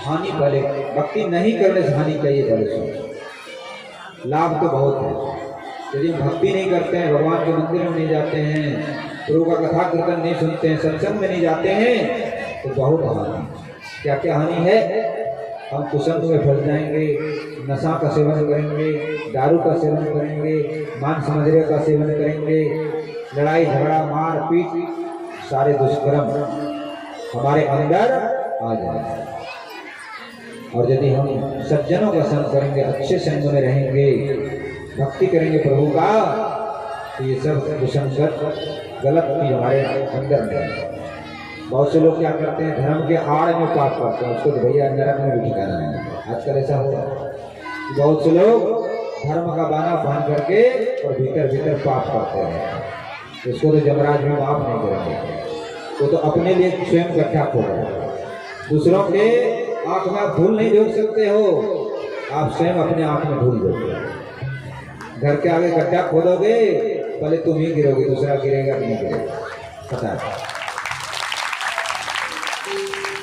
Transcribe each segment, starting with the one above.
हानि पहले, भक्ति नहीं करने से हानि चाहिए पहले सोच। लाभ तो बहुत है, यदि हम भक्ति नहीं करते हैं, भगवान के मंदिर में नहीं जाते हैं, प्रभु का कथा कीर्तन नहीं सुनते हैं, सत्संग में नहीं जाते हैं, तो बहुत हानि। क्या क्या हानि है? हम कुसंग में फंस जाएंगे, नशा का सेवन करेंगे, दारू का सेवन करेंगे, मांस मदिरा का सेवन करेंगे, लड़ाई झगड़ा मार पीट सारे दुष्कर्म हमारे अंदर आ जाएंगे। और यदि हम सज्जनों का संग करेंगे, अच्छे संग में रहेंगे, भक्ति करेंगे प्रभु का, तो ये सब कुसंगत गलत भी हमारे अंदर नहीं। बहुत से लोग क्या करते हैं, धर्म के आड़ में पाप करते हैं, उसको तो भैया नरक में भी ठिकाना नहीं। आजकल ऐसा होता है, बहुत से लोग धर्म का बाना बांध करके और भीतर भीतर पाप करते हैं, उसको तो यमराज भी माफ नहीं करेंगे। वो तो अपने लिए स्वयं गड्ढा खोद रहे हैं, दूसरों के आंख में आप धूल नहीं झोंक सकते हो, आप स्वयं अपने आंख में धूल झोंकोगे। घर के आगे गड्ढा खोदोगे, पहले तुम ही गिरोगे, दूसरा गिरेगा नहीं गिरेगा, पता है।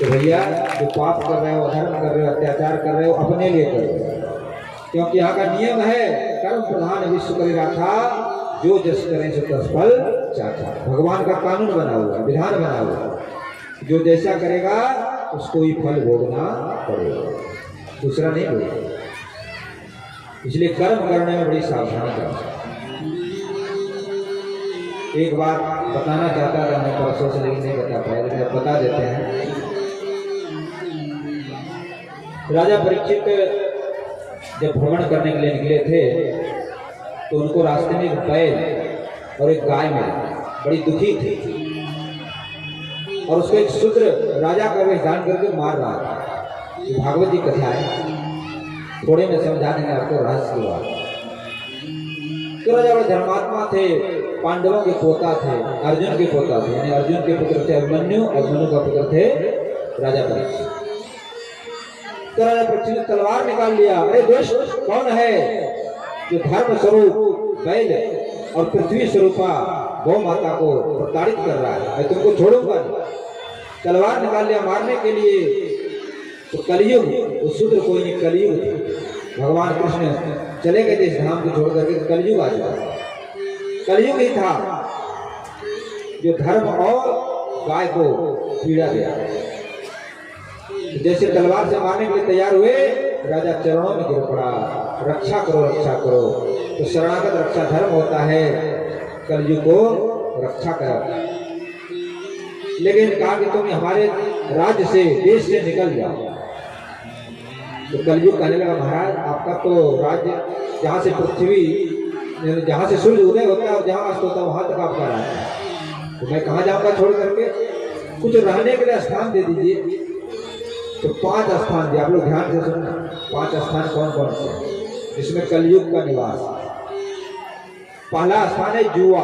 तो भैया जो पाप कर रहे हो, अधर्म कर रहे हो, अत्याचार कर रहे हो, अपने लिए कर रहे हो, क्योंकि यहाँ का नियम है कर्म प्रधान विश्व करेगा था, जो जस करें सो तस फल चाचा। भगवान का कानून बना हुआ, विधान बना हुआ, जो जैसा करेगा उसको ही फल भोगना पड़ेगा, दूसरा नहीं भोगेगा। इसलिए कर्म करने में बड़ी सावधानी करना। एक बात बताना चाहता था मैं परसों से, लेकिन नहीं बता पाया, लेकिन अब बता देते हैं। राजा परीक्षित जब भ्रमण करने के लिए निकले थे, तो उनको रास्ते में एक बैल और एक गाय मिली, बड़ी दुखी थी, और उसको एक शूद्र राजा का वेश धारण करके मार रहा था। ये भागवत जी कथा है, थोड़े में समझा देंगे आपको रहस्य की बात। तो राजा बड़े धर्मात्मा थे, पांडवों के पोता थे, अर्जुन के पोता थे, यानी अर्जुन के पुत्र थे अभिमन्यु, अभिमन्यु का पुत्र थे राजा परीक्षित। तो राजा परीक्षित ने तलवार निकाल लिया। अरे दुष्ट कौन है जो धर्म स्वरूप बैल और पृथ्वी स्वरूपा गौ माता को प्रताड़ित कर रहा है, मैं तुमको छोड़ूंगा नहीं। तलवार निकाल लिया मारने के लिए। तो कलयुग, वो शूद्र कोई नहीं, कलयुग था। भगवान कृष्ण चले गए थे इस धाम को छोड़ करके, कलयुग आ चुका, कलयुग ही था जो धर्म और गाय को पीड़ा दिया। जैसे तलवार से मारने के लिए तैयार हुए, राजा चरणों में गिर पड़ा, रक्षा करो रक्षा करो। तो शरणागत रक्षा धर्म होता है, कलयुग को रक्षा करा। लेकिन कहा कि तुम हमारे राज्य से, देश से निकल जाओ। तो कलयुग कहने लगा, महाराज आपका तो राज्य जहाँ से पृथ्वी, जहाँ से सूर्य उदय होता है और जहाँ अस्त होता है वहाँ तक आपका राज्य है, तो मैं कहाँ जाऊँगा छोड़ करके? कुछ रहने के लिए स्थान दे दीजिए। तो 5 स्थान दिए, आप लोग ध्यान से सुनना। 5 स्थान कौन कौन से जिसमें कलयुग का निवास। पहला स्थान है जुआ,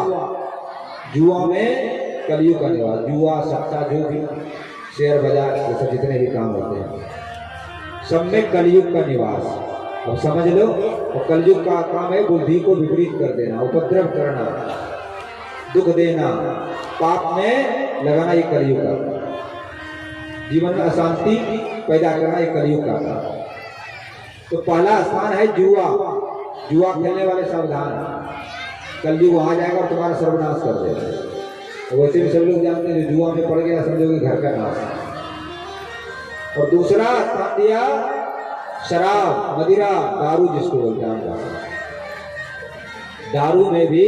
जुआ में कलयुग का निवास। जुआ सट्टा, जो भी शेयर बाजार जैसे जितने भी काम होते हैं, सब में कलयुग का निवास। अब समझ लो, और कलयुग का काम है बुद्धि को विपरीत कर देना, उपद्रव करना, दुख देना, पाप में लगाना, ये कलयुग का। जीवन में अशांति पैदा करना, ये कलयुग का काम। तो पहला स्थान है जुआ। जुआ खेलने वाले सावधान, कलयुग वहां जाएगा और तुम्हारा सर्वनाश कर देगा। तो वैसे भी सब लोग जानते हैं, जो जुआ में पड़ गया समझोगे घर का नाश। और दूसरा स्थान दिया शराब, मदिरा, दारू जिसको बोलते हैं। दारू में भी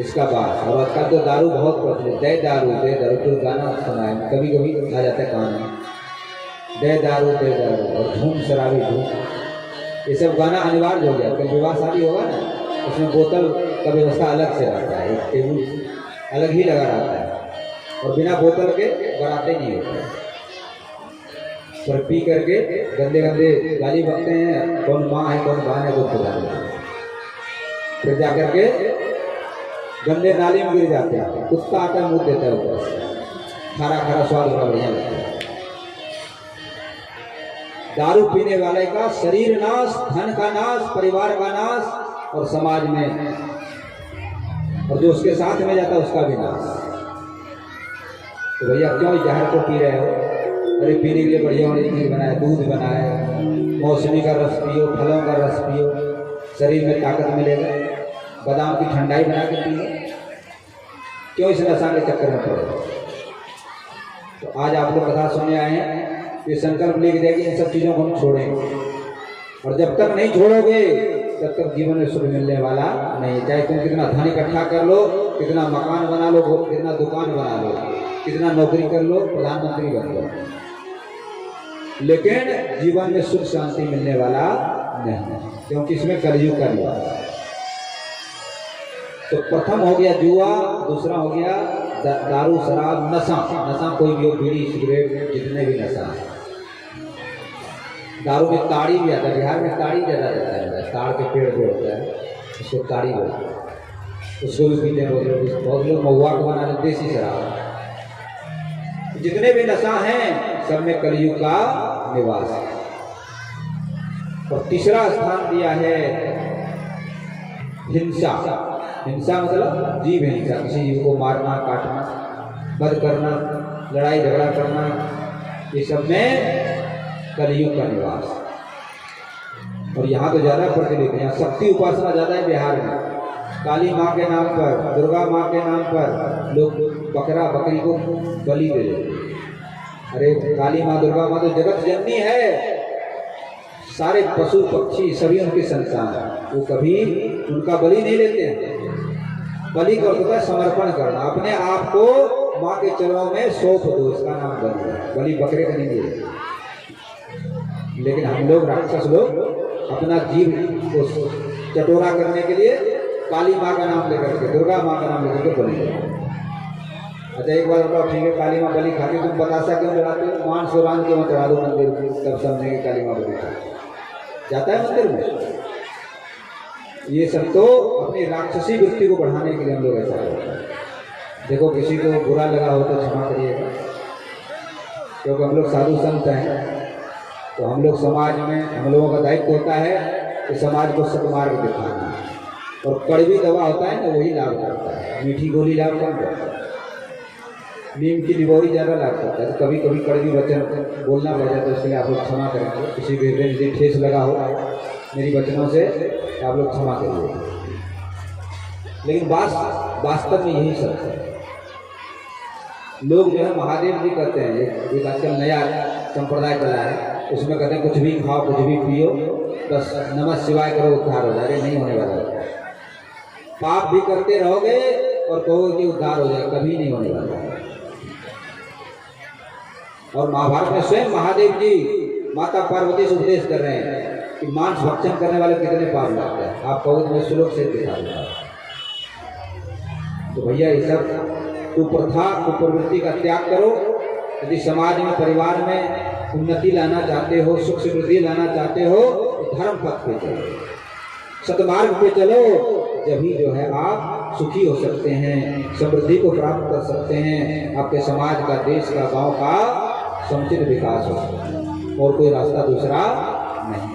इसका बात। और आजकल तो दारू बहुत प्रचलित, दे दारू दे दारू, तो गाना सुना है, कभी कभी आ जाता है कान में, दे दारू और धूम शराबी धूम, ये सब गाना अनिवार्य हो गया। कभी विवाह शादी होगा ना, उसमें बोतल का व्यवस्था अलग से रहता है, एक टेबल अलग ही लगा रहता है, और बिना बोतल के बराते नहीं होते। पर पी करके गंदे गंदे गाली बकते हैं, कौन माँ है कौन बहन है वो खुदा नहीं। फिर जाकर के गंदे नाली में गिर जाते हैं, कुत्ता आता है मुँह देता है ऊपर से, खारा खारा स्वाद बड़ा बढ़िया लगता है। दारू पीने वाले का शरीर नाश, धन का नाश, परिवार का नाश, और समाज में, और जो उसके साथ में जाता है उसका भी नाश। तो भैया क्यों जहर को पी रहे हो? अरे पीने के लिए बढ़िया वाली चीज़ बनाए, दूध बनाए, मौसमी का रस पियो, फलों का रस पियो, शरीर में ताकत मिलेगा, बादाम की ठंडाई बना के पियो। क्यों इस नशा के चक्कर में पड़े? तो आज आप लोग कथा सुनने आए हैं, ये संकल्प लेके जाए कि इन सब चीज़ों को हम छोड़ेंगे, और जब तक नहीं छोड़ोगे तब तक जीवन में सुख मिलने वाला नहीं। चाहे तुम कितना धन इकट्ठा कर लो, कितना मकान बना लो, कितना दुकान बना लो, कितना नौकरी कर लो, प्रधानमंत्री बन लो, लेकिन जीवन में सुख शांति मिलने वाला नहीं, क्योंकि इसमें कलयुग का निवास है। तो प्रथम हो गया जुआ, दूसरा हो गया दारू शराब, नशा। नशा कोई भी हो, बीड़ी सिगरेट, जितने भी नशा है। दारू में ताड़ी भी आता है, बिहार में ताड़ी ज़्यादा रहता है, ताड़ के पेड़ पे होता है, उसको ताड़ी बोलते हैं, उसको भी पीते हैं बहुत लोग महुआ को बना लेते, देसी शराब। जितने भी नशा हैं सब में कलयुग का निवास है। और तीसरा स्थान दिया है हिंसा। हिंसा मतलब जीव हिंसा, किसी जीव को मारना, काटना, वध करना, लड़ाई झगड़ा करना, ये सब में कलयुग का निवास। और यहाँ तो ज़्यादा प्रचलित है, यहाँ शक्ति उपासना ज़्यादा है बिहार में। काली माँ के नाम पर, दुर्गा माँ के नाम पर लोग बकरा बकरी को बलि दे देते। अरे काली माँ दुर्गा माँ तो जगत जननी है, सारे पशु पक्षी सभी उनकी संतान है, वो कभी उनका बलि नहीं लेते हैं। बलि का होता है समर्पण करना, अपने आप को माँ के चरणों में सौंप दो, इसका नाम बलि है। बलि बकरे का नहीं दे। लेकिन हम लोग राक्षस लोग अपना जीव को चटोरा करने के लिए काली माँ का नाम लेकर के, दुर्गा माँ का नाम लेकर के बलि देते। अच्छा एक बार बताओ, ठीक है काली माँ बलि खाती, तुम बतासा क्यों चढ़ाते हो? मांस और रान क्यों चढ़ा दो मंदिर में? तब समझेंगे काली माँ बलि खाती जाता है मंदिर में। ये सब तो अपनी राक्षसी वृत्ति को बढ़ाने के लिए हम लोग ऐसा करते हैं। देखो किसी को बुरा लगा हो तो क्षमा करिएगा, क्योंकि हम लोग साधु संत हैं, तो हम लोग समाज में, हम लोगों का दायित्व होता है कि समाज को सत्मार्ग दिखाना। और कड़वी दवा होता है ना, वही लाभ करता है, मीठी गोली लाभ कम करता है, नीम की निबोरी ज़्यादा लाभ करता है। तो कभी कभी कड़वी वचन बोलना पड़ जाता है, तो इसलिए आप लोग क्षमा करेंगे। किसी भी यदि ठेस लगा हो मेरी वचनों से, आप लोग क्षमा करिए। लेकिन वास्तव में यही सत्य है। लोग जो है महादेव जी कहते हैं, एक आजकल नया संप्रदाय चला है, उसमें कहते हैं कुछ भी खाओ, कुछ भी पियो, बस नमः शिवाय करो, उद्धार हो जाए। नहीं होने वाला है। पाप भी करते रहोगे और कहोगे कि उद्धार हो जाए, कभी नहीं होने वाला है। और महाभारत में स्वयं महादेव जी माता पार्वती से उपदेश कर रहे हैं कि मांस भक्षण करने वाले कितने पाप लगते हैं। आप कहोगे मैं श्लोक से दिखा दूंगा। तो भैया ये सब कुप्रथा, कुप्रवृत्ति का त्याग करो। यदि समाज में, परिवार में उन्नति लाना चाहते हो, सुख समृद्धि लाना चाहते हो, तो धर्म पथ पे चलो, सतमार्ग पे चलो। जभी जो है आप सुखी हो सकते हैं, समृद्धि को प्राप्त कर सकते हैं, आपके समाज का, देश का, गांव का समुचित विकास हो सकता है। और कोई रास्ता दूसरा नहीं।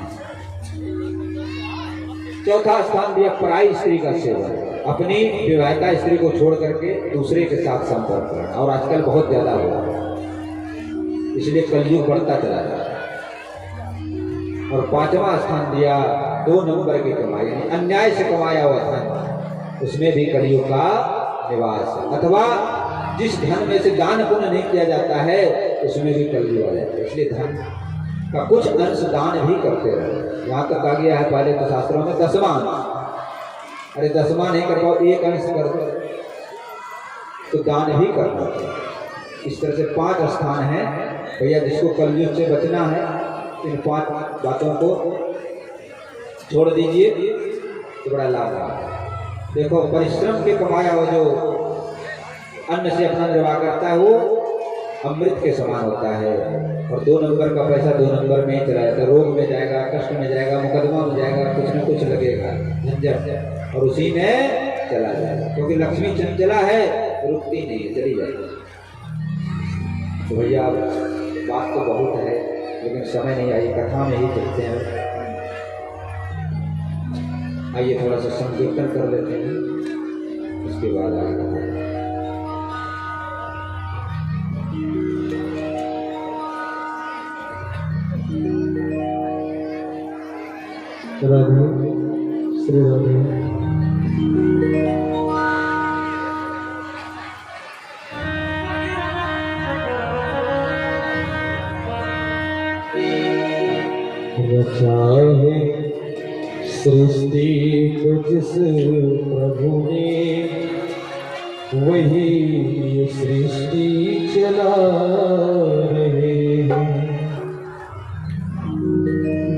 चौथा स्थान दिया पराई स्त्री का सेवन। अपनी विवाहिता स्त्री को छोड़ करके दूसरे के साथ संपर्क करना, और आजकल बहुत ज्यादा हो रहा है, इसलिए कलयुग बढ़ता चला जा रहा है। और पांचवा स्थान दिया 2 नंबर की कमाई, अन्याय से कमाया हुआ धन, उसमें भी कलयुग का निवास है। अथवा जिस धन में से दान पुण्य नहीं किया जाता है, उसमें भी कलयुग आ जाता है। इसलिए धन का कुछ अंश दान भी करते रहे। यहाँ तक आ गया है पहले तो शास्त्रों में दसवां। अरे दसवां नहीं कर पाओ, एक अंश कर दो तो दान भी करना चाहिए। इस तरह से 5 स्थान है भैया, जिसको कलयुग से बचना है, इन 5 बातों को छोड़ दीजिए तो बड़ा लाभ है। देखो परिश्रम के कमाया हुआ जो अन्न से अपना निर्वाह करता है, वो अमृत के समान होता है। और 2 नंबर का पैसा 2 नंबर में ही चला जाता है। रोग में जाएगा, कष्ट में जाएगा, मुकदमा में जाएगा, कुछ न कुछ लगेगा, झंझट, और उसी में चला जाएगा। क्योंकि लक्ष्मी चंचला है, रुकती नहीं है, चली जाएगी। तो भैया बात तो बहुत है, लेकिन समय नहीं आई, कथा में ही चलते हैं। आइए थोड़ा सा संकीर्तन कर लेते हैं, उसके बाद आगे कथा। राधे श्री राधे। रचा है सृष्टि को जिस प्रभु ने, वही ये सृष्टि चला रहे हैं।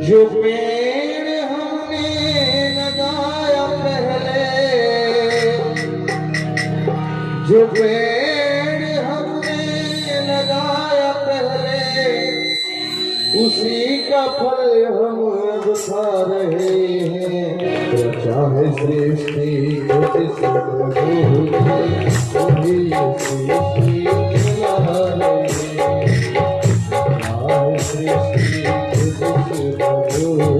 जो पेड़ हमने लगाया पहले, जो पेड़ हमने लगाया पहले, उसी का फल हम अब खा रहे हैं। रचा है सृष्टि को जिस प्रभु ने, वही ये सृष्टि चला रहे हैं। रचा है सृष्टि को जिस प्रभु ने,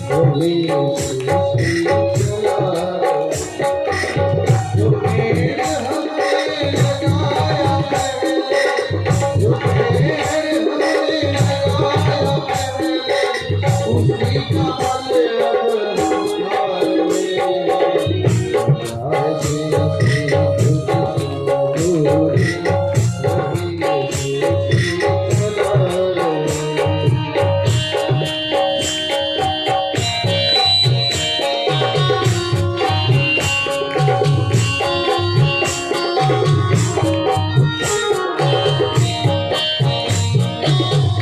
वही ये सृष्टि चला रहे हैं। जो पेड़ हमने लगाया पहले,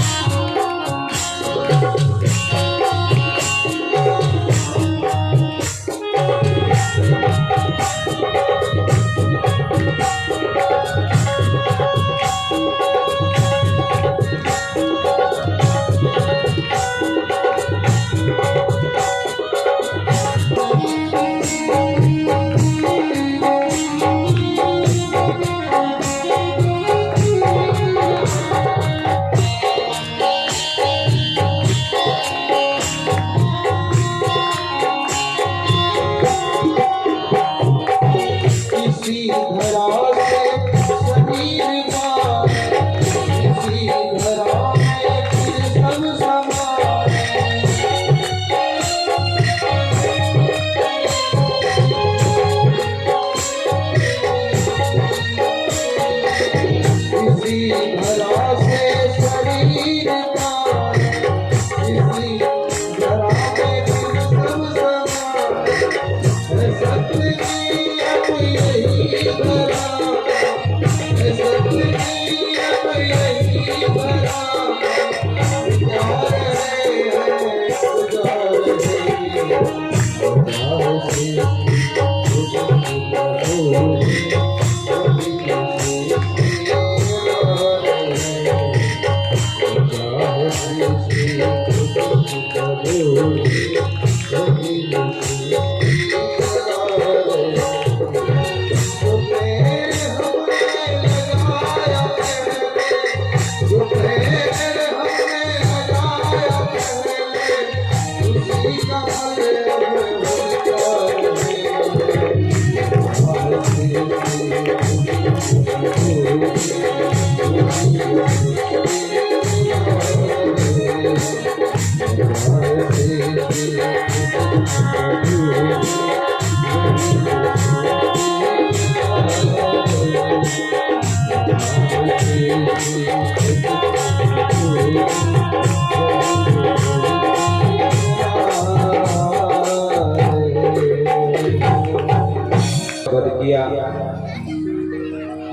जो पेड़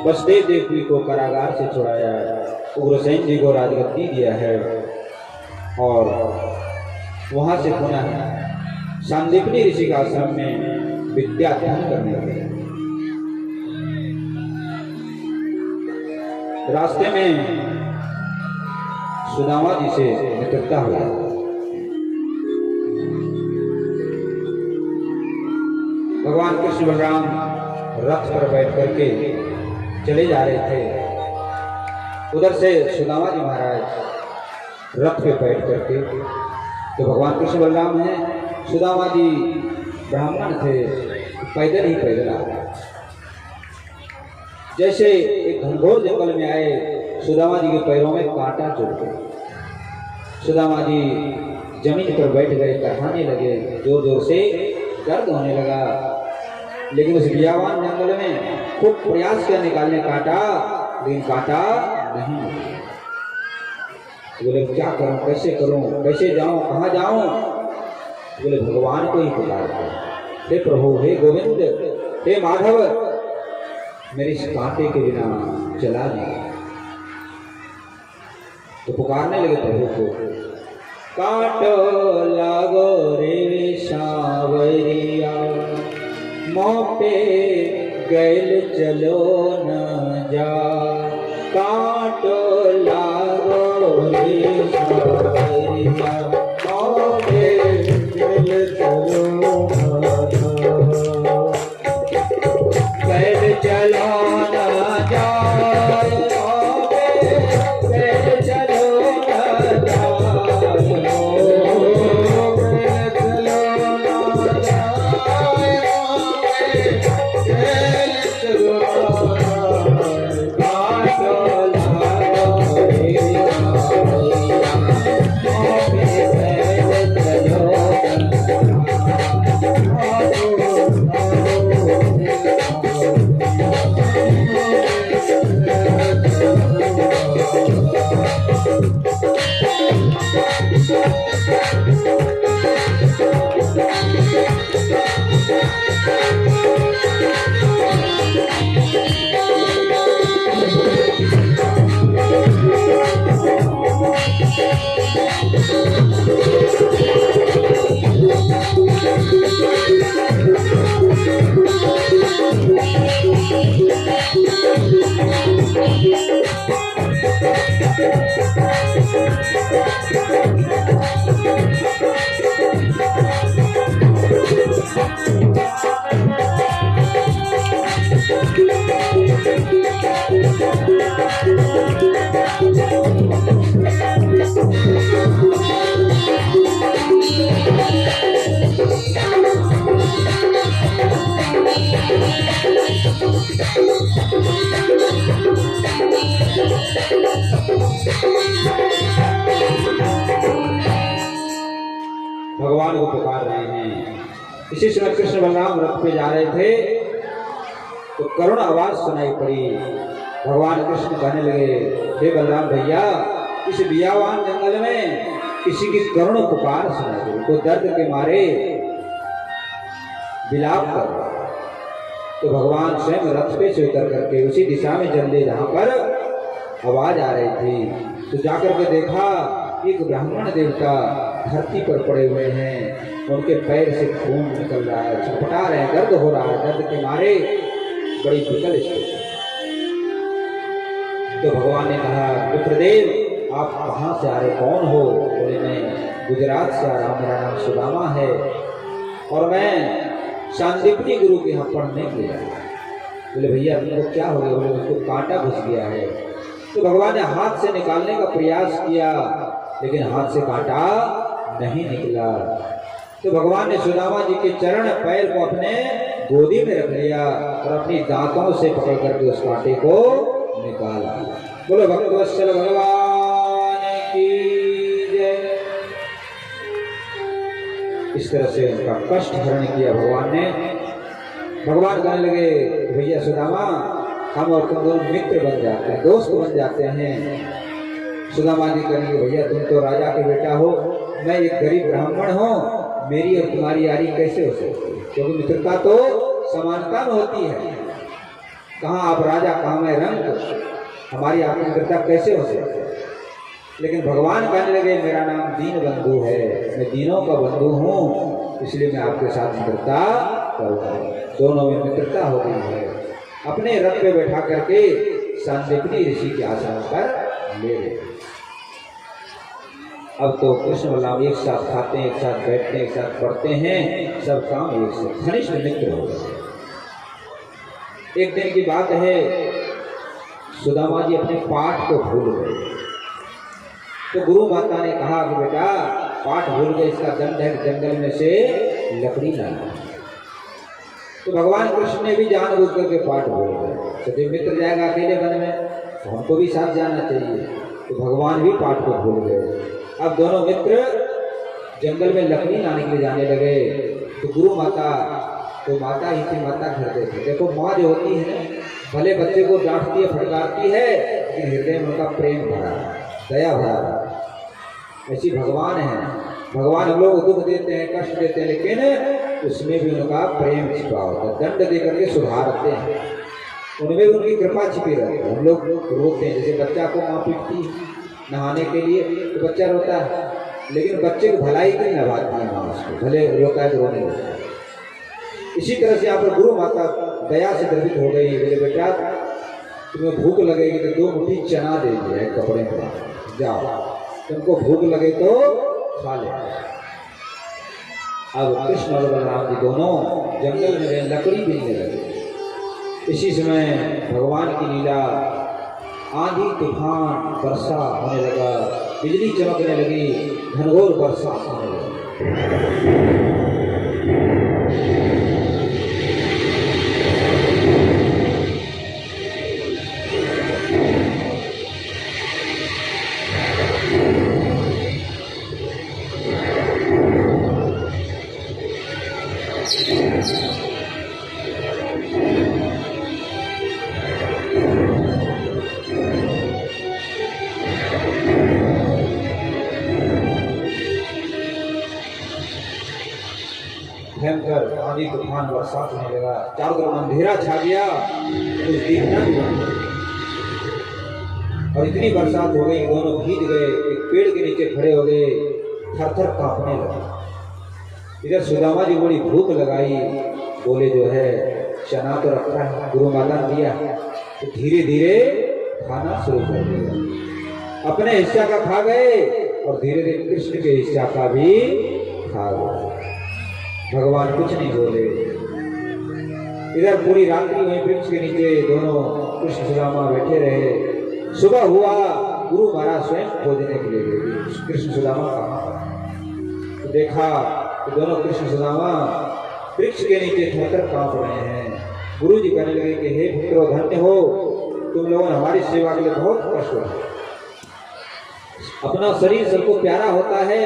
वसुदेव देवकी को कारागार से छुड़ाया, उग्रसेन जी को राजगद्दी दिया है और वहां से पुनः सांदीपनी ऋषि का आश्रम में विद्या अध्ययन करने लगे। रास्ते में सुदामा जी से मित्रता हुआ। भगवान कृष्ण बलराम रथ पर बैठ करके चले जा रहे थे। उधर से सुदामा जी महाराज रथ पे बैठ करके, तो भगवान कृष्ण बलराम हैं, सुदामा जी ब्राह्मण थे, पैदल ही पैदल आ गए। जैसे एक घनघोर जंगल में आए, सुदामा जी के पैरों में कांटा चुभ गया। सुदामा जी जमीन पर बैठ गए, कहाने लगे, जोर जोर से दर्द होने लगा। लेकिन उस बियावान जंगल में खूब प्रयास किया निकालने काटा, लेकिन काटा नहीं। बोले क्या करूं, कैसे करूं, कैसे जाऊं, कहाँ जाऊं? बोले भगवान को ही पुकारते, हे प्रभु, हे गोविंद, हे माधव, मेरे इस कांटे के बिना चला नहीं। तो पुकारने लगे प्रभु को, काटो लागो रे सावरिया, मोह पे गैल चलो न जा, काटो लागो रे सावरिया, मोह पे गैल चलो न जा, गैल चलो न जा, मोह पे गैल चलो न जा, भगवान को पुकार रहे हैं। इसी समय कृष्ण बलराम रथ पे जा रहे थे तो करुण आवाज सुनाई पड़ी। भगवान कृष्ण कहने लगे, हे बलराम भैया, इस बियावान जंगल में किसी की करुण पुकार सुनाई पड़ी, तो दर्द के मारे विलाप कर रहा। तो भगवान स्वयं रथ पे से उतर करके उसी दिशा में चल दिए जहां पर आवाज आ रही थी। तो जाकर के देखा एक ब्राह्मण देवता धरती पर पड़े हुए हैं, उनके पैर से खून निकल रहा है, छटपटा रहे हैं, दर्द हो रहा है, दर्द के मारे बड़ी विकल स्थिति। तो भगवान ने कहा, विप्रदेव आप कहाँ से आ रहे, कौन हो? बोले मैं गुजरात से आ रहा हूँ, मेरा नाम सुदामा है और मैं शांतिपुरी गुरु के यहाँ पढ़ने के लिए आया। बोले भैया तुमको क्या हो गया? बोले मुझको कांटा घुस गया है। तो भगवान ने हाथ से निकालने का प्रयास किया लेकिन हाथ से कांटा नहीं निकला। तो भगवान ने सुदामा जी के चरण पैर को अपने गोदी में रख लिया और अपनी दांतों से पकड़ करके उस कांटे को निकाला। बोलो भक्तवत्सल भगवान की जय। इस तरह से उनका कष्ट हरण किया भगवान ने। भगवान कहने लगे, भैया सुदामा, हम और तुम दोनों मित्र बन जाते हैं, दोस्त बन जाते हैं। सुदामा जी कहेंगे, भैया तुम तो राजा के बेटा हो, मैं एक गरीब ब्राह्मण हूँ, मेरी और तुम्हारी यारी कैसे हो सकती है? क्योंकि मित्रता तो समानता में होती है। कहाँ आप राजा, कहाँ मैं रंग, हमारी आपकी मित्रता कैसे हो सकती है? लेकिन भगवान कहने लगे, मेरा नाम दीन बंधु है, मैं दीनों का बंधु हूँ, इसलिए मैं आपके साथ मित्रता करूँगा। दोनों में मित्रता हो गई है। अपने रथ पे बैठा करके सांदीपनी ऋषि के आश्रम पर ले गए। अब तो कृष्ण बलराम एक साथ खाते हैं, एक साथ बैठते हैं, एक साथ पढ़ते हैं, सब काम एक साथ, घनिष्ठ मित्र हो गए। एक दिन की बात है, सुदामा जी अपने पाठ को भूल गए। तो गुरु माता ने कहा कि बेटा पाठ भूल गए, इसका दंड है जंगल में से लकड़ी लाना। तो भगवान कृष्ण ने भी जानबूझ करके पाठ भूल गए। तो मित्र जाएगा अकेले वन में तो हमको भी साथ जाना चाहिए। तो भगवान भी पाठ को भूल गए। अब दोनों मित्र जंगल में लकड़ी लाने के लिए जाने लगे। तो गुरु माता, तो माता ही थी, माता घर देते। देखो माँ जो होती है ना, भले बच्चे को डांटती है, फटकारती है, लेकिन हृदय में उनका प्रेम भरा, दया भरा। ऐसी भगवान है। भगवान हम लोग दुख देते हैं, कष्ट देते हैं, लेकिन उसमें भी उनका प्रेम छिपा होता है। दंड दे करके सुधारते हैं, उनमें भी उनकी कृपा छिपी रहती है। हम लोग रोते हैं, जैसे बच्चा को माँ पीटती नहाने के लिए तो बच्चा रोता है, लेकिन बच्चे की भलाई के लिए नभाती है माँ उसको, भले रोता है तो रोने लगता है। इसी तरह से यहाँ पर गुरु माता दया से द्रवित हो गई। बोले बेटा तुम्हें भूख लगेगी तो 2 मुट्ठी चना दे दिया एक कपड़े में, जाओ तुमको भूख लगे तो खा ले। अब कृष्ण और बलराम जी दोनों जंगल में गए, लकड़ी बीनने लगे। इसी समय भगवान की लीला, आंधी तूफान वर्षा होने लगा, बिजली चमकने लगी, घनघोर वर्षा होने लगी। भयंकर आंधी तूफान बरसात होने लगा, चारों तरफ अंधेरा छा गया, कुछ दिखना भी बंद हो गया। और इतनी बरसात हो गई, दोनों भीग गए, एक पेड़ के नीचे खड़े हो गए, थर थर कांपने लगे। इधर सुदामा जी बड़ी भूख लगाई, बोले जो है चना तो रखा है, गुरु माता ने दिया, तो धीरे धीरे खाना शुरू कर दिया। अपने हिस्सा का खा गए और धीरे धीरे कृष्ण के हिस्सा का भी खा गए। भगवान कुछ नहीं बोले। इधर पूरी रात्रि वहीं वृक्ष के नीचे दोनों कृष्ण सुदामा बैठे रहे। सुबह हुआ, गुरु महाराज स्वयं खोजने के लिए गए कृष्ण सुदामा कहाँ। तो देखा तो दोनों कृष्ण सुदामा वृक्ष के नीचे थरथर कांप रहे हैं। गुरु जी कहने लगे कि हे पुत्रो धन्य हो, तुम लोगों ने हमारी सेवा के लिए बहुत कष्ट उठाया। अपना शरीर सबको प्यारा होता है,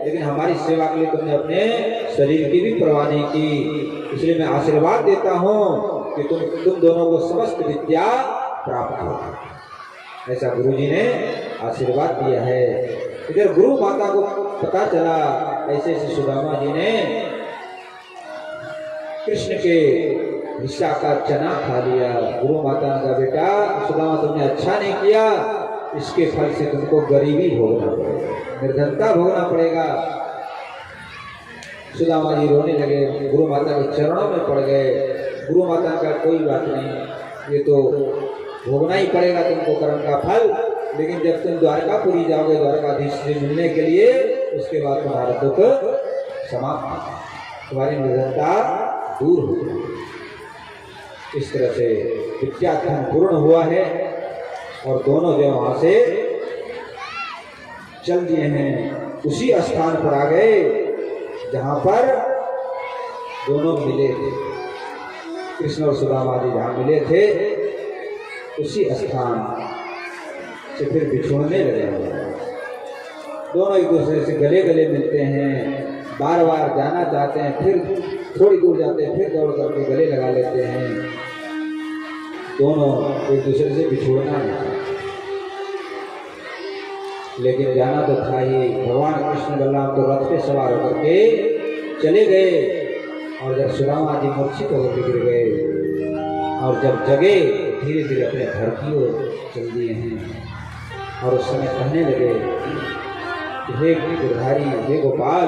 लेकिन हमारी सेवा के लिए तुमने अपने शरीर की भी परवाह नहीं की। इसलिए मैं आशीर्वाद देता हूँ कि तुम दोनों को समस्त विद्या प्राप्त हो। ऐसा गुरु जी ने आशीर्वाद दिया है। इधर गुरु माता को पता चला, ऐसे ऐसे सुदामा जी ने कृष्ण के हिस्सा का चना खा लिया। गुरु माता ने कहा बेटा सुदामा तुमने अच्छा नहीं किया, इसके फल से तुमको गरीबी भोगना पड़ेगा, निर्धनता भोगना पड़ेगा। सुदामा जी रोने लगे, गुरु माता के चरणों में पड़ गए। गुरु माता का कोई बात नहीं, ये तो भोगना ही पड़ेगा तुमको कर्म का फल, लेकिन जब तुम द्वारकापुरी जाओगे द्वारकाधीश से मिलने के लिए, उसके बाद तुम्हारा दुख समाप्त, तुम्हारी निर्धनता दूर हो जाएगी। इस तरह से विद्याधन पूर्ण हुआ है और दोनों जो वहां से चल दिए हैं, उसी स्थान पर आ गए जहां पर दोनों मिले थे। कृष्ण और सुदामा जी जहां मिले थे, उसी स्थान से फिर बिछोड़ने लगे। दोनों एक दूसरे से गले गले मिलते हैं, बार बार जाना चाहते हैं, फिर थोड़ी दूर जाते हैं, फिर दौड़ करके गले लगा लेते हैं। दोनों एक दूसरे से बिछोड़ना नहीं चाहते, लेकिन जाना तो था ही। भगवान कृष्ण बलराम तो रथ पे सवार होकर के चले गए, और जब सुदामा जी मूर्छित होकर गिर गए और जब जगे, धीरे धीरे अपने घर की ओर चल दिए हैं। और उस समय कहने लगे हे गिरधारी, हे गोपाल,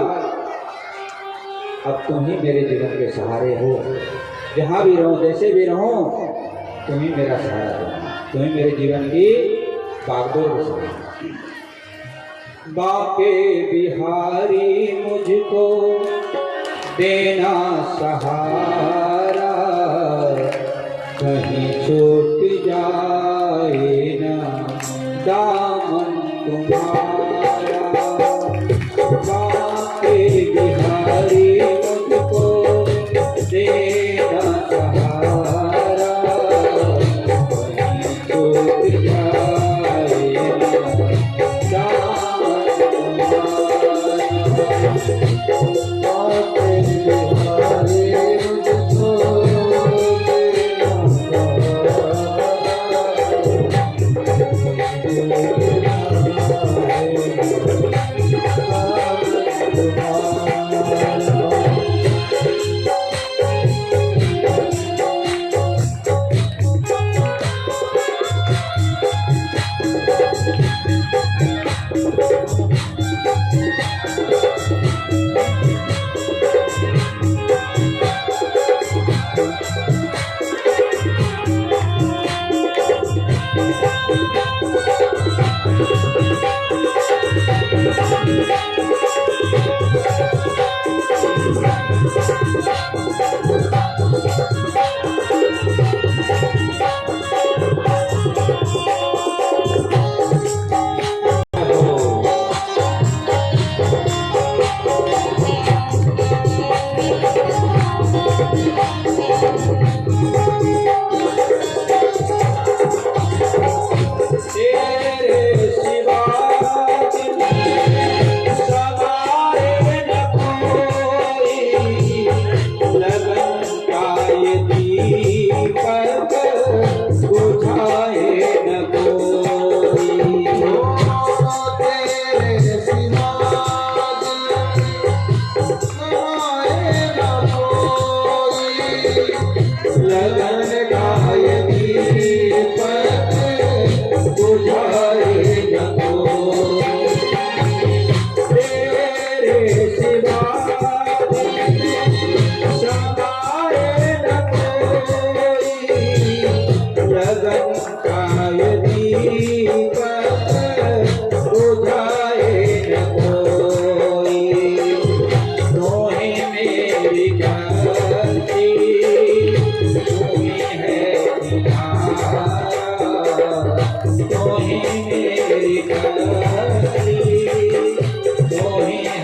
अब तुम ही मेरे जीवन के सहारे हो। जहाँ भी रहूं, जैसे भी रहूं, तुम ही मेरा सहारा हो, तुम ही मेरे जीवन की बागडोर हो। बाके बिहारी मुझको देना सहारा, कहीं छूट जाए ना दामन तुम्हारा। बाके बिहारी मुझको देना सहारा, कहीं छूट जाए ना दामन तुम्हारा। ही मेरी कली, तो ही है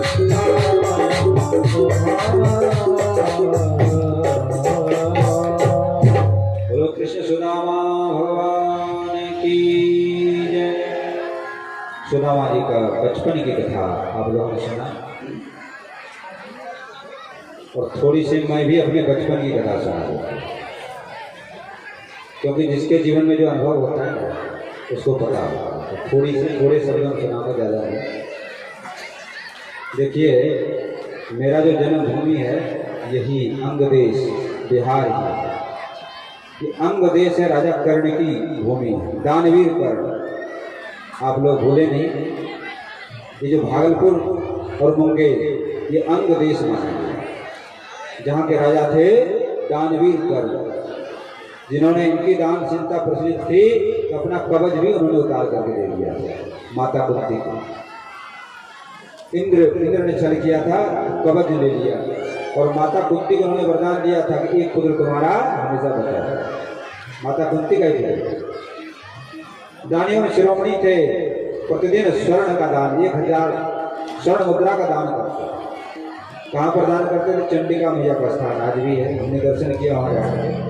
निहारा, बोलो कृष्ण सुदामा भगवान की जय। सुदामा जी का बचपन की कथा आप लोगों ने सुना, और थोड़ी सी मैं भी अपने बचपन की कथा सुना, क्योंकि जिसके जीवन में जो अनुभव होता है उसको पता होता है। तो थोड़े शब्दों में सुनाना ज़्यादा है। देखिए, मेरा जो जन्मभूमि है यही अंग देश बिहार है। ये अंग देश है राजा कर्ण की भूमि, दानवीर कर्ण। आप लोग भूले नहीं, ये जो भागलपुर और मुंगेर ये अंग देश माना है, जहाँ के राजा थे दानवीर कर्ण, जिन्होंने इनकी दानशीलता प्रचलित थी तो अपना कवच भी उन्होंने उतार करके दे दिया माता कुंती को। इंद्र ने छल किया था, कवच ले लिया, और माता कुंती को उन्होंने वरदान दिया था कि एक पुत्र तुम्हारा हमेशा बचा। माता कुंती का ही दानियों में शिरोमणि थे, प्रतिदिन स्वर्ण का दान 1000 स्वर्ण मुद्रा का दान करते। कहाँ पर दान करते थे? चंडिका मैया का स्थान आज भी है, हमने दर्शन किया वहाँ जाकर।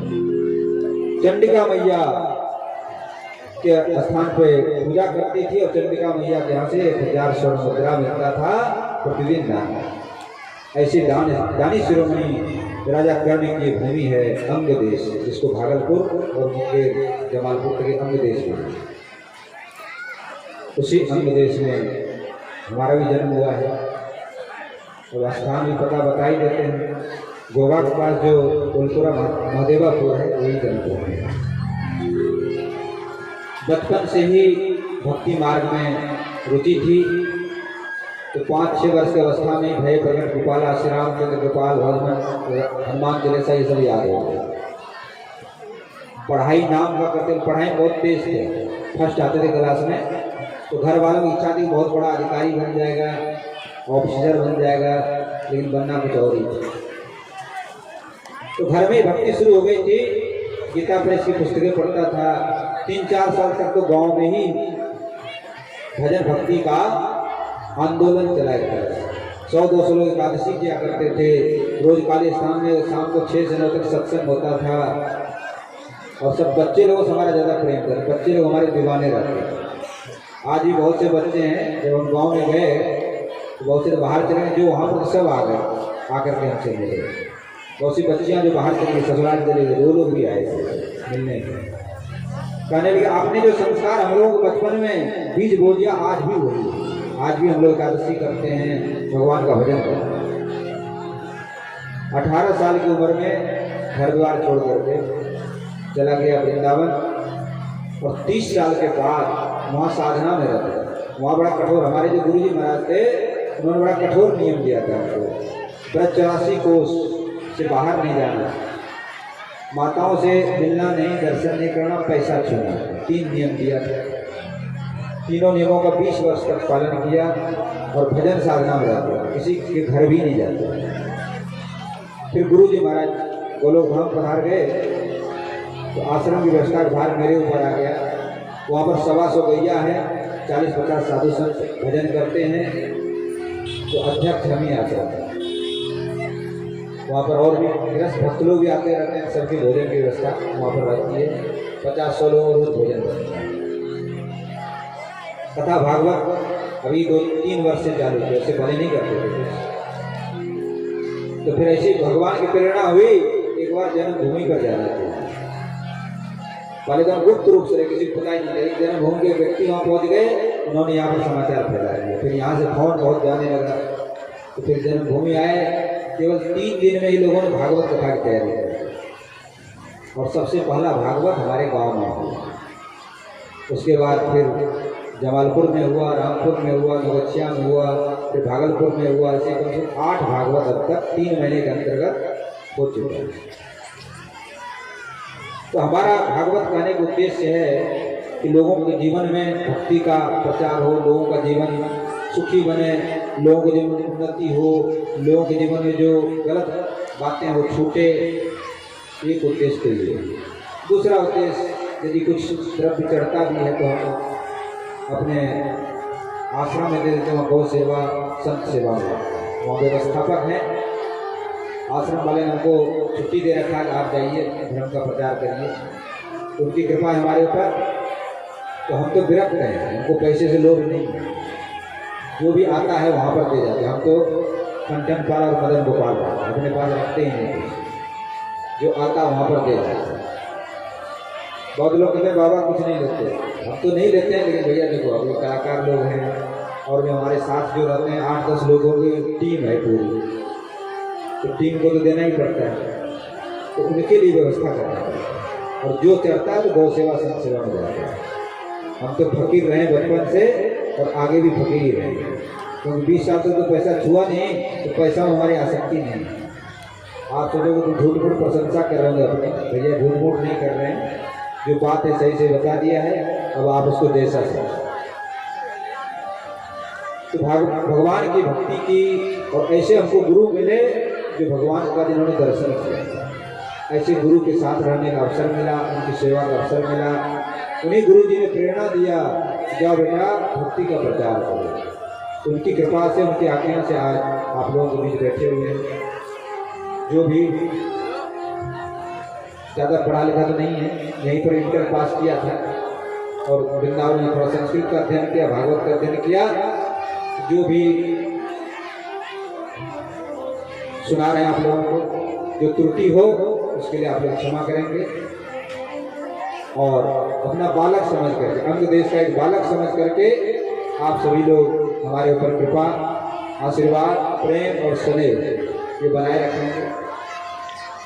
चंडिका मैया के स्थान पे पूजा करती थी, और चंडिका मैया के यहाँ से 1000 स्वर्ण मुद्रा मिलता था प्रतिदिन दान। ऐसी दानी शिरोमणि राजा कर्ण की भूमि है अंग देश, जिसको भागलपुर और मुंगेर जमालपुर के अंग देश में। उसी अंग देश में हमारा भी जन्म हुआ है। और स्थान भी पता बता ही देते हैं। गोवा के पास जो कुलपुरा महादेवापुर है वही जन्मभूमि है। बचपन से ही भक्ति मार्ग में रुचि थी। तो 5-6 वर्ष की अवस्था में भय प्रकट गोपाल, श्री रामचंद्र गोपाल, हनुमान चालीसा ये सब याद हो गया। पढ़ाई नाम हुआ करते, पढ़ाई बहुत तेज थे, फर्स्ट आते थे क्लास में। तो घर वालों की इच्छा थी बहुत बड़ा अधिकारी बन जाएगा, ऑफिसर बन जाएगा, लेकिन बनना कुछ और ही था। तो घर में भक्ति शुरू हो गई थी। गीता प्रेस की पुस्तकें पढ़ता था। 3-4 साल तक तो गांव में ही भजन भक्ति का आंदोलन चलाया था। 100-200 लोग एकादशी किया करते थे। रोज काली स्थान में शाम को 6 से 9 तक सत्संग होता था। और सब बच्चे लोगों से हमारा ज़्यादा प्रेम करते, बच्चे लोग हमारे दीवाने रहते हैं। आज भी बहुत से बच्चे हैं, जब हम गांव में गए तो बहुत से बाहर चले गए, जो वहाँ पर सब आ गए, आकर के हमसे मिले। बहुत सी बच्चियाँ जो बाहर चली गई, ससुराल चले गए, वो लोग भी आए थे मिलने के। कहने लगे आपने जो संस्कार हम लोगों को बचपन में बीज बो दिया, आज भी वही है। आज भी हम लोग एकादशी करते हैं, भगवान का भजन करते हैं। 18 साल की उम्र में घर द्वार छोड़ करके चला गया वृंदावन। और 30 साल के बाद वहाँ साधना में रहते। वहाँ बड़ा कठोर, हमारे जो गुरु जी महाराज थे उन्होंने बड़ा कठोर नियम दिया था हमको। व्रत 84 कोस से बाहर नहीं जाना, माताओं से मिलना नहीं, दर्शन नहीं करना, पैसा छूना। 3 नियम दिया था। तीनों नियमों का 20 वर्ष तक पालन किया और भजन साधना में रहते, किसी के घर भी नहीं जाते। फिर गुरु जी महाराज गोलोक धाम पधार गए तो आश्रम की व्यवस्था का भार मेरे ऊपर आ गया। वहाँ पर 125 गैया है, 40-50 साधु संत भजन करते हैं। तो अध्यक्ष हम ही आते हैं। वहाँ पर और भी गृहस्थ भक्त लोग भी आते रहते हैं, सबके भोजन की व्यवस्था वहाँ पर रहती है। 50-100 लोग रोज भोजन करते हैं। कथा भागवत अभी 2-3 वर्ष से चालू किया, उससे पहले नहीं करते थे। तो फिर ऐसी भगवान की प्रेरणा हुई, एक बार जन्मभूमि पर जाना चाहिए। पहले तो गुप्त रूप से किसी को पता ही नहीं, एक जन्मभूमि के व्यक्ति वहाँ पहुँच गए, उन्होंने यहाँ पर समाचार फैला दिया। फिर यहाँ से फोन बहुत जाने लगा। तो फिर जन्मभूमि आए, केवल 3 दिन में ही लोगों ने भागवत कथा की तैयारी की। और सबसे पहला भागवत हमारे गांव में हुआ। उसके बाद फिर जमालपुर में हुआ, रामपुर में हुआ, नवगछिया में हुआ, फिर भागलपुर में हुआ। ऐसे कम से कम 8 भागवत अब तक 3 महीने के अंतर्गत हो चुका है। तो हमारा भागवत कहने का उद्देश्य है कि लोगों के जीवन में भक्ति का प्रचार हो, लोगों का जीवन सुखी बने, लोगों के जीवन में उन्नति हो, लोगों के जीवन में जो गलत बातें हो छूटे। एक उद्देश्य के लिए। दूसरा उद्देश्य, यदि कुछ द्रव्य चढ़ता भी है तो हम अपने आश्रम में दे देते हैं। गौ सेवा, संत सेवा में वहाँ व्यवस्थापक हैं, आश्रम वाले ने हमको छुट्टी दे रखा है, आप जाइए धर्म का प्रचार करिए। उनकी कृपा है हमारे ऊपर। तो हम तो विरक्त हैं, हमको पैसे से लोभ नहीं है। जो भी आता है वहाँ पर दे जाते हैं। हम तो कंचन पाल और मदन गोपाल अपने पास रखते ही नहीं, जो आता वहाँ पर दे जाते हैं। बहुत लोग कहते हैं बाबा कुछ नहीं लेते, हम तो नहीं लेते हैं, लेकिन भैया देखो अभी कलाकार लोग हैं और जो हमारे साथ जो रहते हैं 8-10 लोगों की टीम है पूरी, तो टीम को तो देना ही पड़ता है। तो उनके लिए व्यवस्था करना है। और जो चढ़ता है तो गौ सेवा, संत सेवा में जाता है। हम तो फकीर रहे बचपन से और आगे भी फकीर ही रहेंगे, क्योंकि 20 साल से तो पैसा छुआ नहीं, तो पैसा में हमारी आसक्ति नहीं है। आप सोचोगे तो झूठ मूठ प्रशंसा कर रहे हैं अपने, भैया झूठ मूठ नहीं कर रहे हैं। जो बात है सही से बता दिया है, अब आप उसको दे सकते हैं। तो भगवान की भक्ति की, और ऐसे हमको गुरु मिले जो भगवान का जिन्होंने दर्शन किया। ऐसे गुरु के साथ रहने का अवसर मिला, उनकी सेवा का अवसर मिला। उन्हीं गुरु जी ने प्रेरणा दिया, जाओ बेटा भक्ति का प्रचार करो। उनकी कृपा से, उनकी आज्ञा से आज आप लोगों के बीच बैठे हुए हैं। जो भी ज़्यादा पढ़ा लिखा तो नहीं है, यहीं पर इंटर पास किया था और वृंदावन में थोड़ा संस्कृत का अध्ययन किया, भागवत का अध्ययन किया। जो भी सुना रहे हैं आप लोगों को, जो त्रुटि हो उसके लिए आप लोग क्षमा करेंगे। और अपना बालक समझ करके, अंग देश का एक बालक समझ करके आप सभी लोग हमारे ऊपर कृपा, आशीर्वाद प्रेम और स्नेह ये बनाए रखेंगे।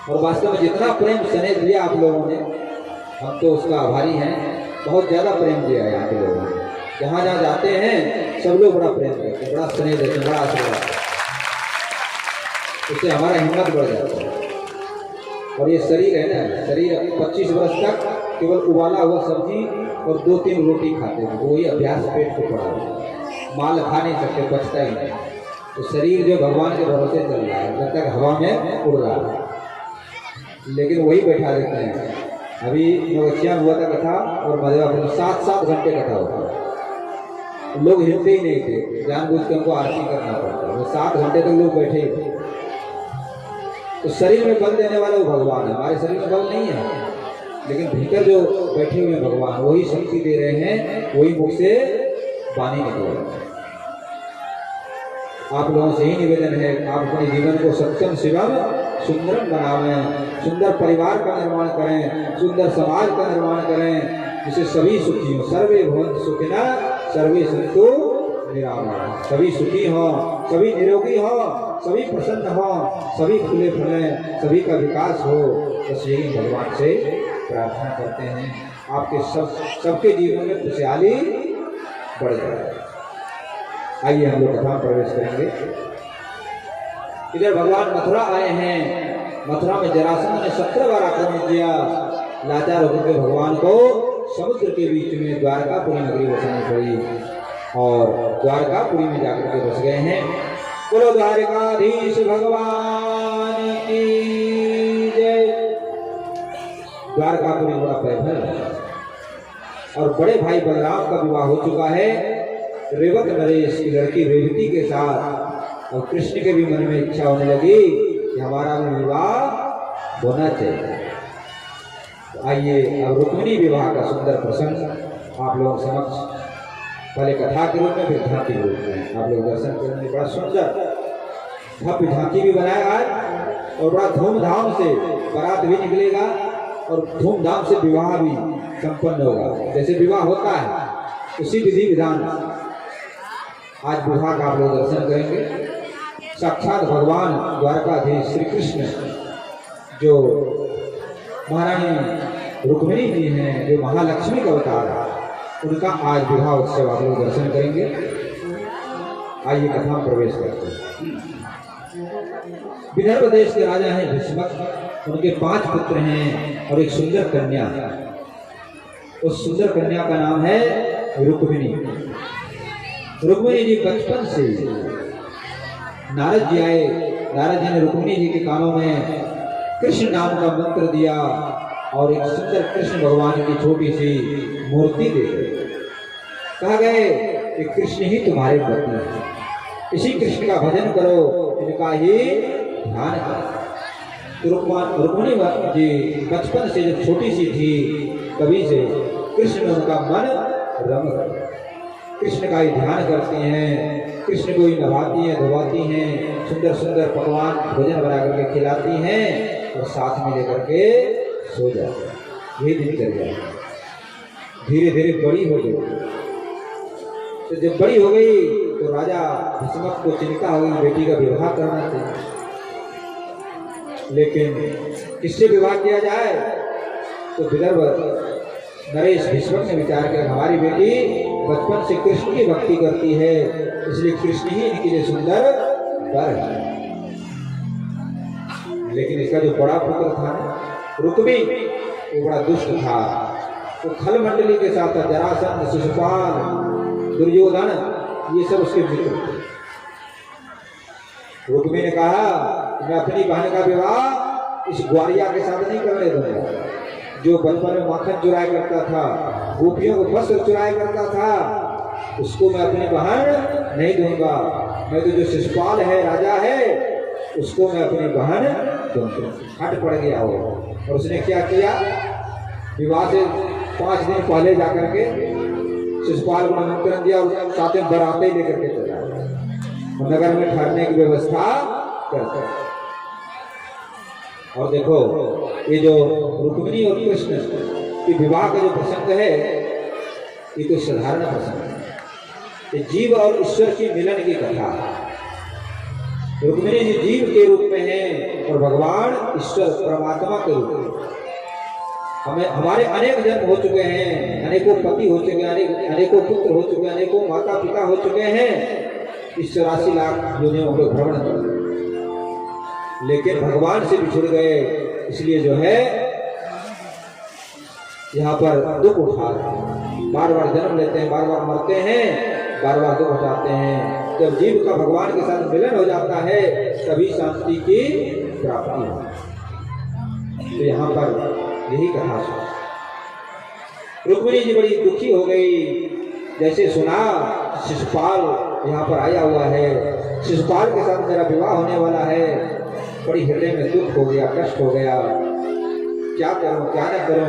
और वास्तव में जितना प्रेम स्नेह दिया आप लोगों ने, हम तो उसका आभारी हैं। बहुत ज़्यादा प्रेम दिया है यहाँ के लोगों ने। जहाँ जहाँ जाते हैं सब लोग बड़ा प्रेम करते हैं, बड़ा स्नेह देते हैं, बड़ा आशीर्वाद। उससे हमारा हिम्मत बढ़ जाता है। और ये शरीर है ना, शरीर 25 वर्ष तक केवल उबाला हुआ सब्जी और 2-3 रोटी खाते हैं, वही अभ्यास पेट को पड़ा है। माल खा नहीं सकते, बचता ही नहीं। तो शरीर जो भगवान के भरोसे चल रहा है, जब तक हवा में उड़ रहा है, लेकिन वही बैठा देते हैं। अभी नवचिया हुआ था कथा, और मधुआ 7-7 घंटे कथा होता है। लोग हिलते ही नहीं थे, जानबूझ के उनको आरती करना पड़ता है। वो 7 घंटे तक लोग बैठे ही थे। तो शरीर में बल देने वाला वो भगवान है, हमारे शरीर में बल नहीं है, लेकिन भीतर जो बैठे हुए हैं भगवान, वही शक्ति दे रहे हैं, वही मुख से वाणी निकल रही है। आप लोगों से ही निवेदन है, आप अपने जीवन को सत्यम शिवम सुंदरम बनावें, सुंदर परिवार का निर्माण करें, सुंदर समाज का निर्माण करें, जिससे सभी सुखी हों। सर्वे भवन्तु सुखिनः सर्वे सन्तु निरामयाः। सभी सुखी हों, सभी निरोगी हों, सभी प्रसन्न हों, सभी फूले फलें, सभी का विकास हो। बस यही भगवान से प्रार्थना करते हैं, आपके सबके जीवन में खुशहाली बढ़ जाए। आइए हम लोग कथा प्रवेश करेंगे। इधर भगवान मथुरा आए हैं। मथुरा में जरासंध ने 17 बार आक्रमण किया। लाचार होकर के भगवान को समुद्र के बीच में द्वारकापुरी नगरी बसानी पड़ी, और द्वारकापुरी में जाकर के बस गए हैं। बोलो द्वारकाधीश भगवान की जय। द्वारकापुरी बड़ा वैभव है, और बड़े भाई बलराम का विवाह हो चुका है रेवत नरेश की लड़की रेवती के साथ। और कृष्ण के भी मन में इच्छा होने लगी कि हमारा भी विवाह होना चाहिए। तो आइए अब रुक्मिणी विवाह का सुंदर प्रसंग आप लोगों के समक्ष, पहले कथा के रूप में फिर झांकी के रूप में आप लोग दर्शन करेंगे। बड़ा सुंदर भव्य झांकी भी बनाया है, और बड़ा धूमधाम से बारात भी निकलेगा, और धूमधाम से विवाह भी संपन्न होगा। जैसे विवाह होता है उसी विधि विधान आज विवाह का आप लोग दर्शन करेंगे। साक्षात भगवान द्वारकाधीश श्री कृष्ण जो महारानी रुक्मिणी जी हैं, जो महालक्ष्मी का अवतार है, उनका आज विवाह उत्सव आप लोग दर्शन करेंगे। आइए कथा में प्रवेश करते हैं। विदर्भ देश के राजा हैं भीष्मक। उनके 5 पुत्र हैं और एक सुंदर कन्या। उस सुंदर कन्या का नाम है रुक्मिणी। रुक्मिणी जी बचपन से नारद जी आए। नारद जी ने रुक्मिणी जी के कानों में कृष्ण नाम का मंत्र दिया, और एक सुंदर कृष्ण भगवान की छोटी सी मूर्ति दे गए। कहा गए कि कृष्ण ही तुम्हारे पति हैं, इसी कृष्ण का भजन करो, इनका ही ध्यान करो। रुक्मिणी जी बचपन से जब छोटी सी थी, तभी से कृष्ण में उनका मन रम गया। कृष्ण का ही ध्यान करती हैं, कृष्ण को ही नभाती हैं, धुलाती हैं, सुंदर सुंदर पकवान भोजन बना करके खिलाती हैं, और साथ में लेकर के सो जाते हैं। यही दिन कर गया। धीरे धीरे बड़ी हो गई। तो जब बड़ी हो गई तो राजा भीष्मक को चिंता हो गई, बेटी का विवाह करना चाहिए, लेकिन किससे विवाह किया जाए? तो विदर्भ नरेश भीष्मक ने विचार किया, हमारी बेटी बचपन से कृष्ण की भक्ति करती है, इसलिए कृष्ण ही इनके लिए सुंदर वर है। लेकिन इसका जो बड़ा पुत्र था रुक्मी, वो बड़ा दुष्ट था। वो खल मंडली के साथ था, जरासंध, शिशुपाल, दुर्योधन, ये सब उसके मित्र थे। रुक्मी ने कहा मैं अपनी बहन का विवाह इस ग्वारिया के साथ नहीं करने दूंगा, जो बचपन में माखन चुराया करता था, गोपियों को वस्त्र चुराया करता था, उसको मैं अपनी बहन नहीं दूंगा। मैं तो जो शिशुपाल है, राजा है, उसको मैं अपनी बहन दूंगा। हट पड़ गया वो, और उसने क्या किया, विवाह से 5 दिन पहले जाकर के शिशुपाल को निमंत्रण दिया, और साथ में बराते लेकर के चला, नगर में ठहरने की व्यवस्था करता। और देखो ये जो रुक्मिणी और कृष्ण के विवाह का जो प्रसंग है, ये कोई साधारण प्रसंग है, ये जीव और ईश्वर की मिलन की कथा है। रुक्मिणी जी जीव के रूप में हैं और भगवान ईश्वर परमात्मा के रूप में। हमें हमारे अनेक जन्म हो चुके हैं, अनेकों पति हो चुके हैं, अनेकों पुत्र हो चुके हैं, अनेकों माता पिता हो चुके हैं। इस 84 लाख योनियों में भ्रमण कर, लेकिन भगवान से बिछुड़ गए, इसलिए जो है यहाँ पर दुख उठा रहे हैं। बार बार जन्म लेते हैं, बार बार मरते हैं, बार बार दुख उठाते हैं। जब जीव का भगवान के साथ मिलन हो जाता है तभी शांति की प्राप्ति होती है। तो यहाँ पर यही कथा सुना। रुक्मिणी जी बड़ी दुखी हो गई, जैसे सुना शिशुपाल यहाँ पर आया हुआ है, शिशुपाल के साथ मेरा विवाह होने वाला है। बड़ी हृदय में दुख हो गया, कष्ट हो गया, क्या करूं क्या न करूं।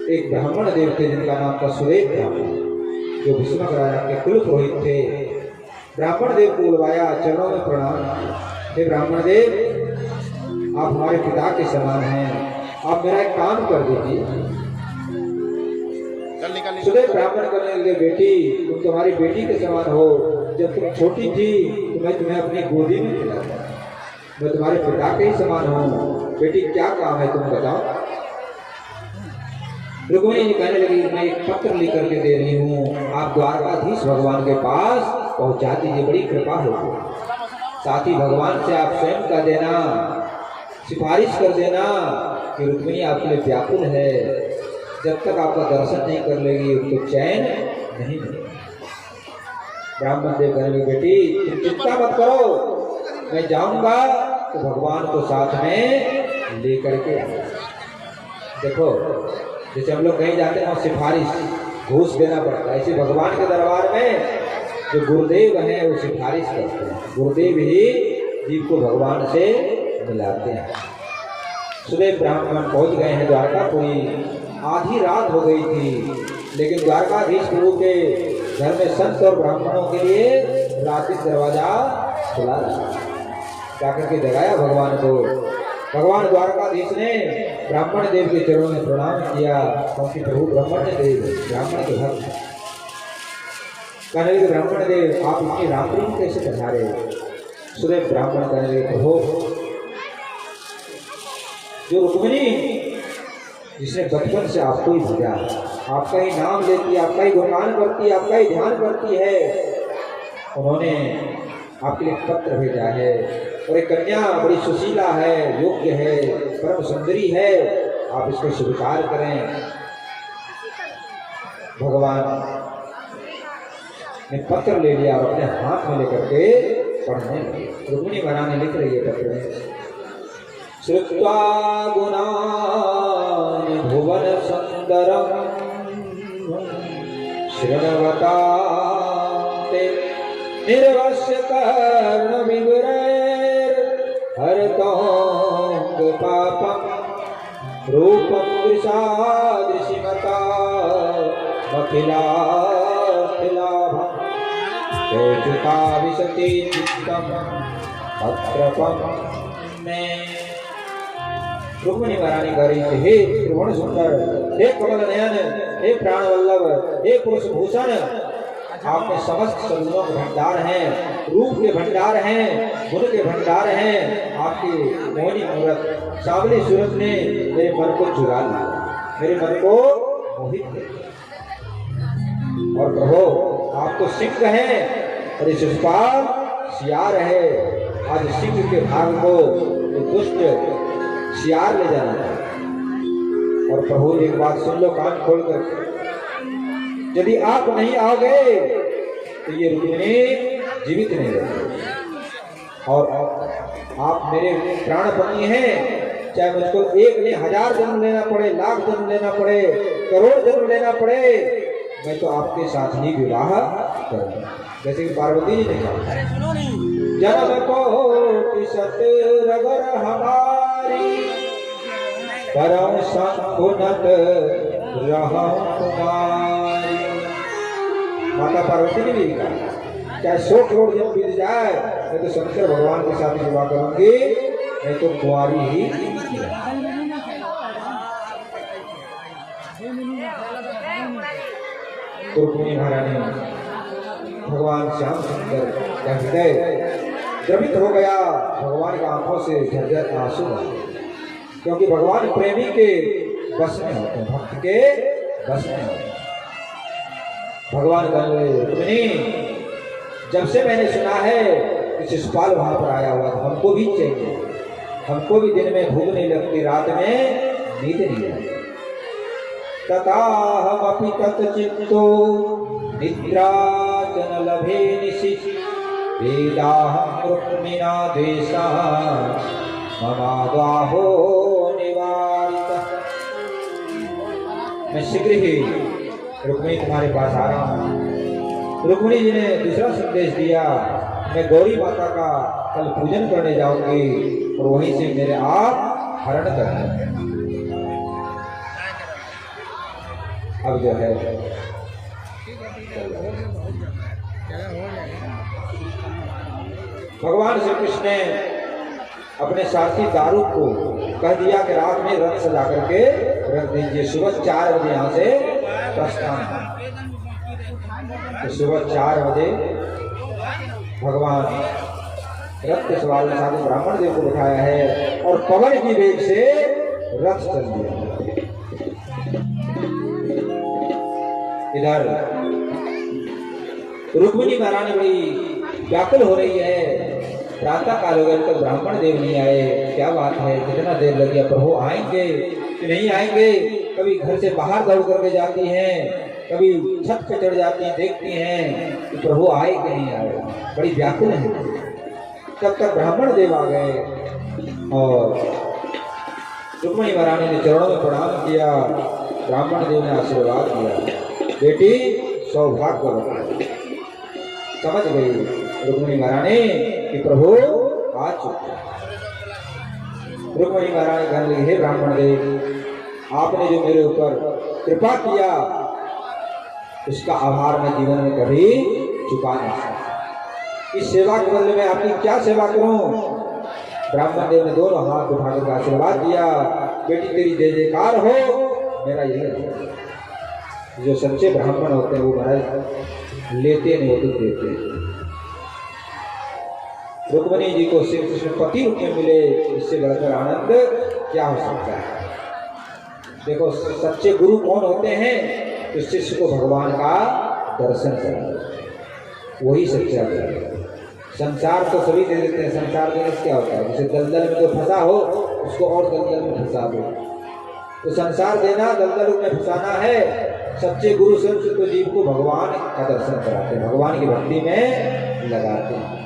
एक ब्राह्मण देव थे जिनका नाम था सुरेश ब्राह्मण, जो भीष्मक राजा के कुल पुरोहित थे। ब्राह्मण देव को बुलवाया, चरणों में प्रणाम। हे ब्राह्मण देव, आप हमारे पिता के समान हैं, आप मेरा एक काम कर दीजिए। सुरेश ब्राह्मण करने लगे, बेटी तुम तुम्हारी बेटी के समान हो। जब तुम छोटी थी तो मैं तुम्हें अपनी गोदी में खिलाता, मैं तुम्हारे पिता के ही समान हूँ। बेटी क्या काम है तुम बताओ। रुक्मिणी जी कहने लगी, मैं एक पत्र लिख करके दे रही हूँ, आप द्वारकाधीश भगवान के पास पहुंचा दीजिए, बड़ी कृपा होगी। साथ ही भगवान से आप स्वयं कह देना, सिफारिश कर देना कि रुक्मिणी आपके लिए व्याकुल है, जब तक आपका दर्शन नहीं कर लेगी उसको चैन नहीं मिलेगा। ब्राह्मण देव कहने लगे, बेटी तुम चिंता मत करो, मैं जाऊंगा तो भगवान को साथ में लेकर के आऊंगा। देखो जैसे हम लोग कहीं जाते हैं और सिफारिश घूस देना पड़ता है, ऐसे भगवान के दरबार में जो गुरुदेव हैं वो सिफारिश करते हैं, गुरुदेव ही जीव को भगवान से मिलाते हैं। सुरेश ब्राह्मण पहुंच गए हैं द्वारकापुरी, आधी रात हो गई थी, लेकिन द्वारकाधीश प्रभु के घर में संत और ब्राह्मणों के लिए रात्रि दरवाजा खुला रहा। जाकर के जगाया भगवान को। भगवान द्वारकाधीश ने ब्राह्मण देव के चरणों में प्रणाम किया, क्योंकि प्रभु ब्राह्मण देव ब्राह्मण के भक्त हैं। कहने लगे, ब्राह्मण देव आप इतनी रात्रि में कैसे पधारे। सुरेश ब्राह्मण कहने लगे, प्रभु जो रुक्मिणी जिसने बचपन से आपको ही भजा, आपका ही नाम लेती है, आपका ही गुणगान करती है, आपका ही ध्यान करती है, उन्होंने आपके लिए पत्र भेजा है। और एक कन्या बड़ी सुशीला है, योग्य है, परम सुंदरी है, आप इसको स्वीकार करें। भगवान ने पत्र ले लिया और अपने हाथ में लेकर के पढ़ने लगे। रुक्मिणी महारानी लिख रही है पत्र में, श्रुत्वा गुणानि भुवन सुंदरम शृण्वता ते निर्वस्य कर्ण विवरैर् हरतोंग पापम रूपम दृशादृशिमता मखिलाखिलाभम तेजुता विशति चित्तम भद्रपम में। रुक्मिणी महारानी कह रही थी, हे त्रिभुवन सुंदर, हे कमल नयन, हे प्राण वल्लभ, हे पुरुष भूषण, आप में समस्त सद्गुणों के भंडार हैं, रूप के भंडार हैं, गुण के भंडार हैं। आपकी मोहनी मूरत सावली सूरत ने मेरे मन को चुरा लिया, मेरे मन को मोहित किया। और कहो आप तो सिंह हैं और इस शिशुपाल सियार है। आज सिंह के भाग को दुष्ट सियार ले जाना है। और प्रभु एक बात सुन लो कान खोल कर, यदि आप नहीं आओगे तो ये रुक्मिणी जीवित नहीं रहेगी। और आप मेरे प्राणपति हैं, चाहे मुझको 1 नहीं 1000 जन्म लेना पड़े, लाख जन्म लेना पड़े, करोड़ जन्म लेना पड़े, मैं तो आपके साथ ही विवाह करूंगा। जैसे कि पार्वती जी ने कहा, जन्म कोटि सत रगर हमारी, परम संपुनत रहम कुमारी। माता पार्वती ने भी कहा, चाहे 100 करोड़ जन्म बीत जाए, मैं तो शंकर भगवान के साथ विवाह करूंगी, मैं तो कुंवारी ही। रुक्मिणी महारानी भगवान श्याम सुंदर का हृदय द्रवित हो गया। भगवान की आंखों से झरझर आंसू आए, क्योंकि भगवान प्रेमी के बस में होते हैं, भक्त के बस में होते हैं। भगवान कहने लगे, रुक्मिणी, जब से मैंने सुना है कि शिशुपाल वहां पर आया हुआ था, हमको भी चाहिए, हमको भी दिन में भूख नहीं लगती, रात में नींद नहीं आती। तथाहमपि तच्चित्तो निद्रा च न लभे निशि, वेदाहं रुक्मिणा द्वेषा ममाद्वाहो निवारितः। मैं शीघ्र ही रुक्मिणी तुम्हारे पास आ रहा हूँ। रुक्मिणी जी ने दूसरा संदेश दिया, मैं गौरी माता का कल पूजन करने जाऊंगी और वहीं से मेरे आप हरण करेंगे। अब जो है भगवान श्री कृष्ण ने अपने साथी दारू को कह दिया कि रात में रथ सजा करके रख दीजिए, सुबह 4 बजे यहाँ से प्रस्थान। तो सुबह 4 बजे भगवान रथ के सवार साधु ब्राह्मण देव को बिठाया है और पवन की वेग से रथ चल दिया। इधर रुक्मिणी महारानी बड़ी व्याकुल हो रही है, प्रातः काल हो गया, तक ब्राह्मण देव नहीं आए, क्या बात है, कितना देर लग गया, प्रभु आएंगे कि नहीं आएंगे। कभी घर से बाहर दौड़ करके जाती हैं, कभी छत पे चढ़ जाती हैं, देखती हैं कि प्रभु आए कि नहीं आए, बड़ी व्याकुल है। तब तक ब्राह्मण देव आ गए और रुक्मिणी महारानी ने चरणों में प्रणाम किया। ब्राह्मण देव ने आशीर्वाद दिया, बेटी सौभाग्य समझ गई रुक्मिणी महारानी कि प्रभु आ चुके। रुक्मिणी महारानी कहने लगी, हे ब्राह्मण देव, आपने जो मेरे ऊपर कृपा किया उसका आभार मैं जीवन में कभी चुका नहीं सकता। इस सेवा के बदले में आपकी क्या सेवा करूं? ब्राह्मण देव ने दोनों हाथ उठाकर आशीर्वाद दिया, बेटी तेरी जय जयकार हो। मेरा यही है, जो सच्चे ब्राह्मण होते हैं वो महाराज लेते नहीं, वो तो देते हैं। रुक्मिणी जी को श्री कृष्ण पति रूप में मिले, इससे बढ़कर आनंद क्या हो सकता है। देखो सच्चे गुरु कौन होते हैं? तो शिष्य को भगवान का दर्शन करा, वही सच्चा गुरु है। संसार तो सभी दे देते हैं, संसार देने से क्या होता है? जैसे दलदल में जो फंसा हो उसको और दलदल में फंसा दो। तो संसार देना, दलदल में फंसाना है। सच्चे गुरु स्वयं तो जीव को भगवान का दर्शन कराते हैं, भगवान की भक्ति में लगाते हैं।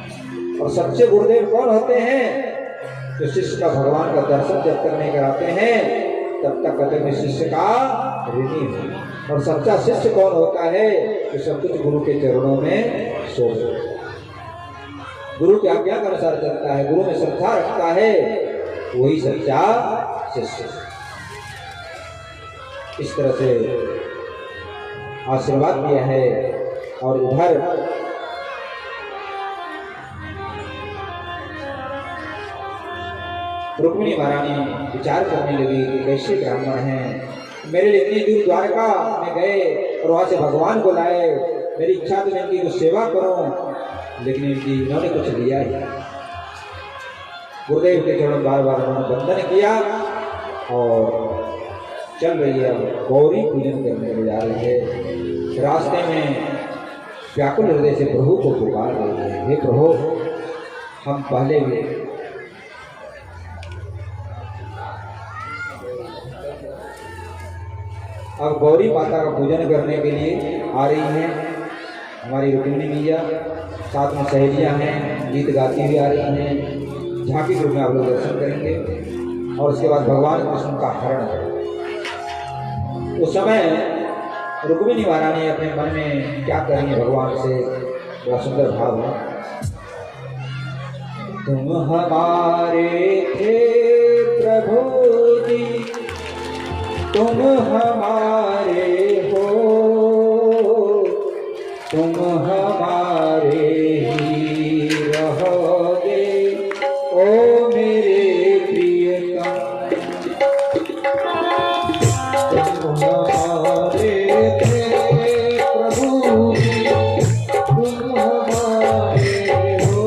और सच्चे गुरुदेव कौन होते हैं? तो शिष्य का भगवान का दर्शन जब तक नहीं कराते हैं तब तक कभी भी शिष्य का ऋणी है। और सच्चा शिष्य कौन होता है? तो सब कुछ गुरु के चरणों में सौंप देता है, गुरु की आज्ञा के अनुसार चलता है, गुरु में श्रद्धा रखता है, वही सच्चा शिष्य। इस तरह से आशीर्वाद दिया है। और उधर रुक्मिणी महारानी विचार करने लगी कि कैसे ब्राह्मण हैं, मेरे लिए इतनी दूर द्वारका में गए और वहां से भगवान को लाए, मेरी इच्छा तो इनकी कुछ सेवा करूं, लेकिन इन्होंने कुछ लिया ही। गुरुदेव के चरण बार बार उन्होंने वंदन किया और चल रही है, गौरी पूजन करने के लिए जा रही है। रास्ते में व्याकुल हृदय से प्रभु को पुकार रही है, हे प्रभु, हम पहले भी अब गौरी माता का पूजन करने के लिए आ रही हैं। हमारी रुक्मिणी मैया, साथ में सहेलियां हैं, गीत गाती हुई आ रही हैं। झांकी के रूप में आप लोग दर्शन करेंगे और उसके बाद भगवान कृष्ण का हरण है। उस समय रुक्मिणी महारानी अपने मन में क्या करेंगे भगवान से, बड़ा सुंदर भाव है। तुम हमारे थे प्रभु जी, तुम हमारे हो, तुम हमारे ही रहोगे, ओ मेरे प्रियतम। तुम हमारे थे प्रभु जी, तुम हमारे हो,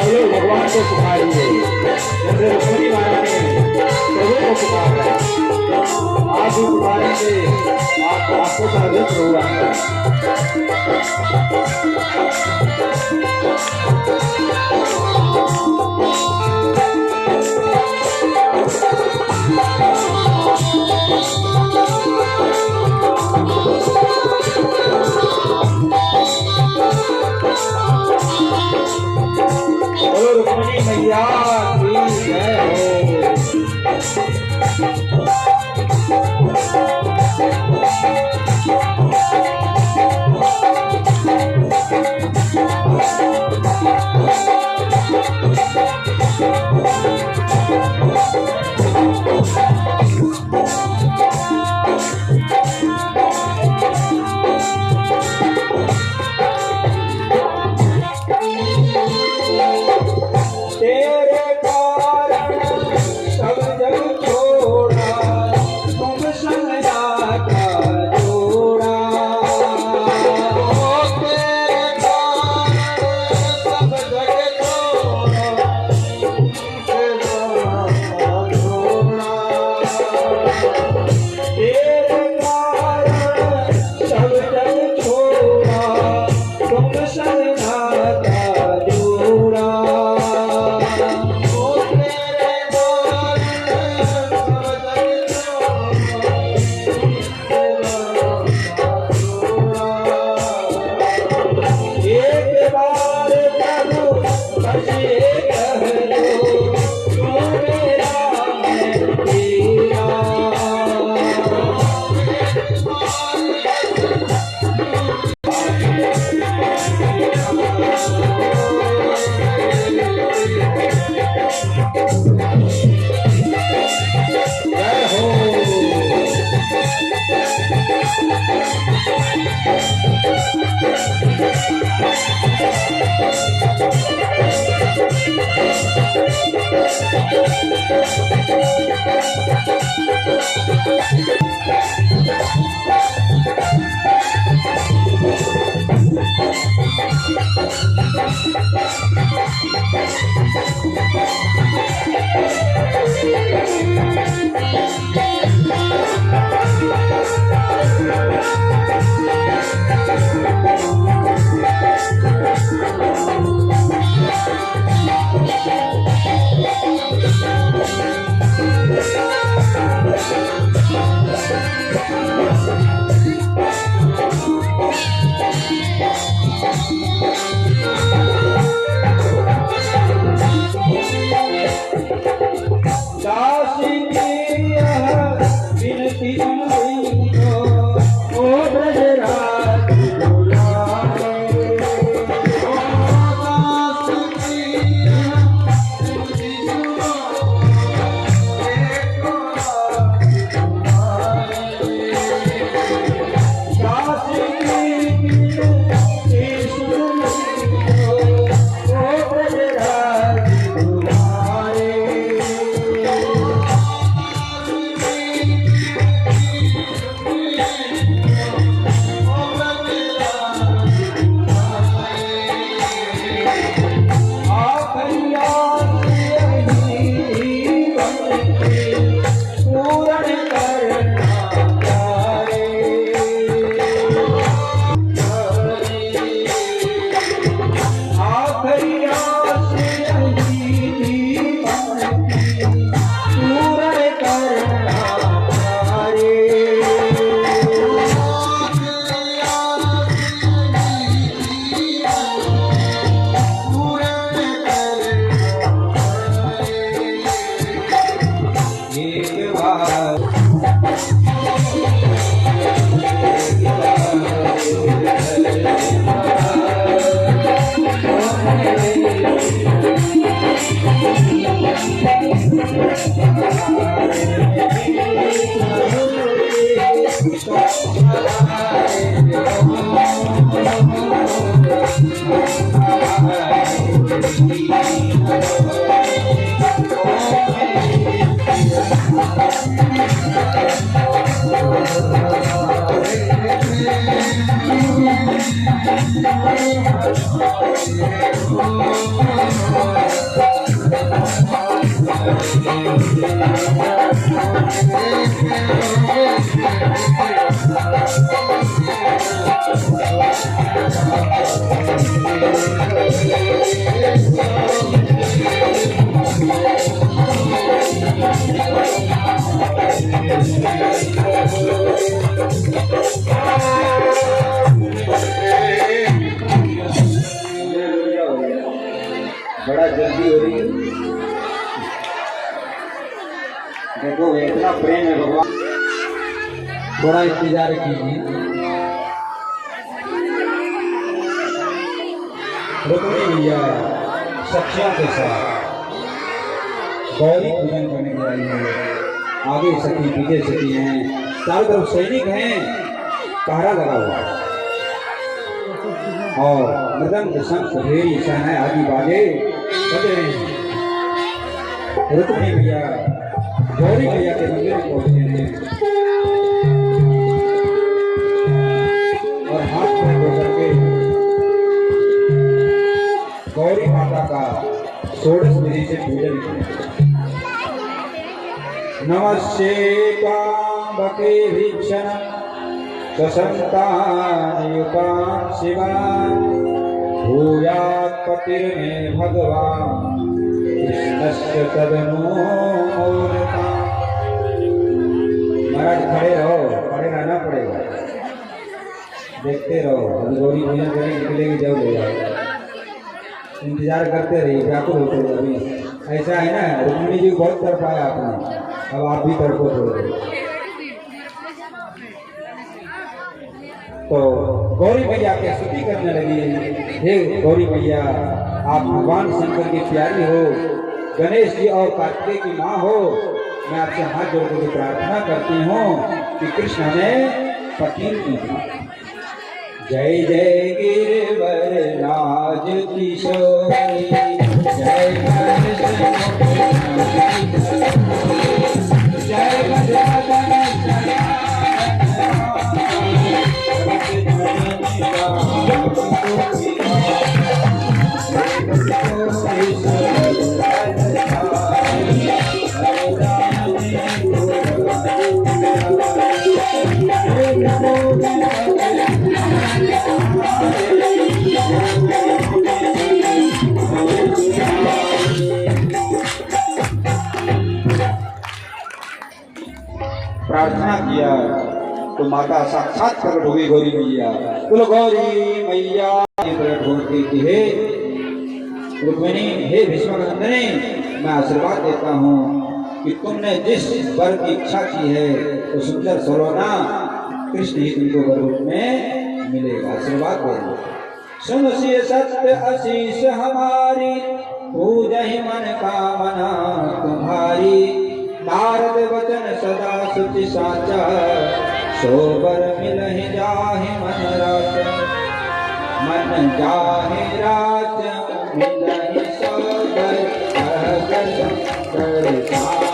लोग भगवान को पुकारिए, जैसे रुक्मिणी माता ने प्रभु को पुकारा, आप भी पुकारेंगे, आपको सर्विस प्रभु आता बोलो रुक्मिणी मैया की जय तेरे कारण सब जग छोड़ा, तुम संग जाता जोड़ा। तेरे कारण सब जग छोड़ा, तुमसे नाता जोड़ा। तेरे कारण सब जग छोड़ा, तुम संग नाता जोड़ा। एक बार प्रभु बस ये कह दो, तू मेरा मैं तेरा। जय हो दासी की यह विनती सुनो, ओ ब्रजराज दुलारे। दासी की विनती सुनो, ओ ब्रजराज दुलारे। पूर्ण करना आखिरी आस यही पूर्ण करना एक बार Thank you. बड़ा जल्दी हो रही है। देखो इतना प्रेम है भगवान, थोड़ा इंतजार कीजिए। रुक्मिणी भैया सखियों के साथ गौरी पूजन करने के आई है। आगे सखी पीछे सखी हैं, चारों तरफ सैनिक हैं, पहरा लगा हुआ है और मृदंग शंख भेरी शहनाई आदि बाजे बज रहे हैं। रुक्मिणी भैया गौरी भैया के मंदिर में पहुंचे हैं और हाथ में होकर के गौरी माता का षोडश विधि से पूजन किया। नमस्ते काम्बके भीक्षण ससंतानयुतान् शिवान् भूयात् पतिर्मे भगवान् कृष्णस्य तदनुमोदताम्। महाराज खड़े रहो, खड़े रहना पड़ेगा, देखते रहो। अभी गौरी पूजन करने निकलेगी जब ले जाओ, इंतजार करते रहिए, व्याकुल होते रहिए। अभी ऐसा है ना, रुक्मिणी जी बहुत कर पाया आपने, अब आप भी तड़पो थोड़े। तो गौरी मैया की स्तुति करने लगी, हे गौरी मैया आप भगवान शंकर की प्यारी हो, गणेश जी और कार्तिकेय की माँ हो। मैं आपसे हाथ जोड़ कर प्रार्थना करती हूँ कि कृष्ण हमें पति कीजिए। जय जय गिरिवर राज किशोरी, जय प्रार्थना किया तो माता साक्षात प्रकट हो गई गौरी मैया। बोलो गौरी मैया प्रकट होती थी। हे रुक्मिणी, हे भीष्मकनंदनी, मैं आशीर्वाद देता हूँ कि तुमने जिस वर की इच्छा की है तो सुंदर सलोना कृष्ण ही तुमको वर रूप में मिलेगा। आशीर्वाद दे। सुन सी सत्य आशीष हमारी, पूजहि मन कामना तुम्हारी। नारद वचन सदा सुचि साचा, सोबर मिलहि जाहि मन राच। मन जाहि राच मिलहि सोबर, सहज कर सागर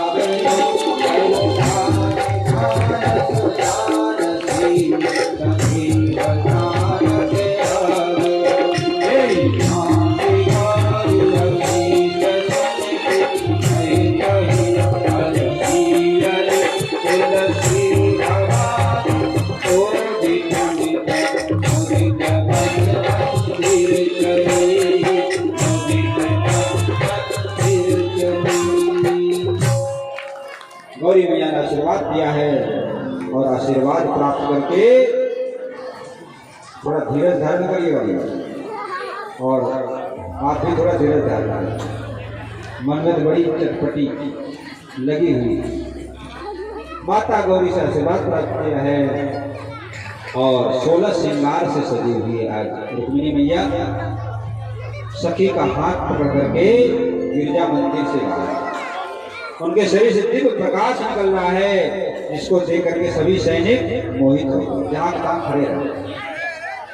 गौरी मैया ने आशीर्वाद दिया है और आशीर्वाद प्राप्त करके थोड़ा धीरज धारण करिएगा और आप भी थोड़ा धीरज धारण करें। मन में बड़ी चटपटी लगी हुई माता गौरी से आशीर्वाद प्राप्त किया है और 16 श्रृंगार से सजी हुई है। आज रुक्मिणी मैया सखी का हाथ पकड़ करके गिरजा मंदिर से बाहर, उनके शरीर से दिव्य प्रकाश निकल रहा है, जिसको देख करके सभी सैनिक मोहित हो गए। जहाँ तहाँ खड़े रहे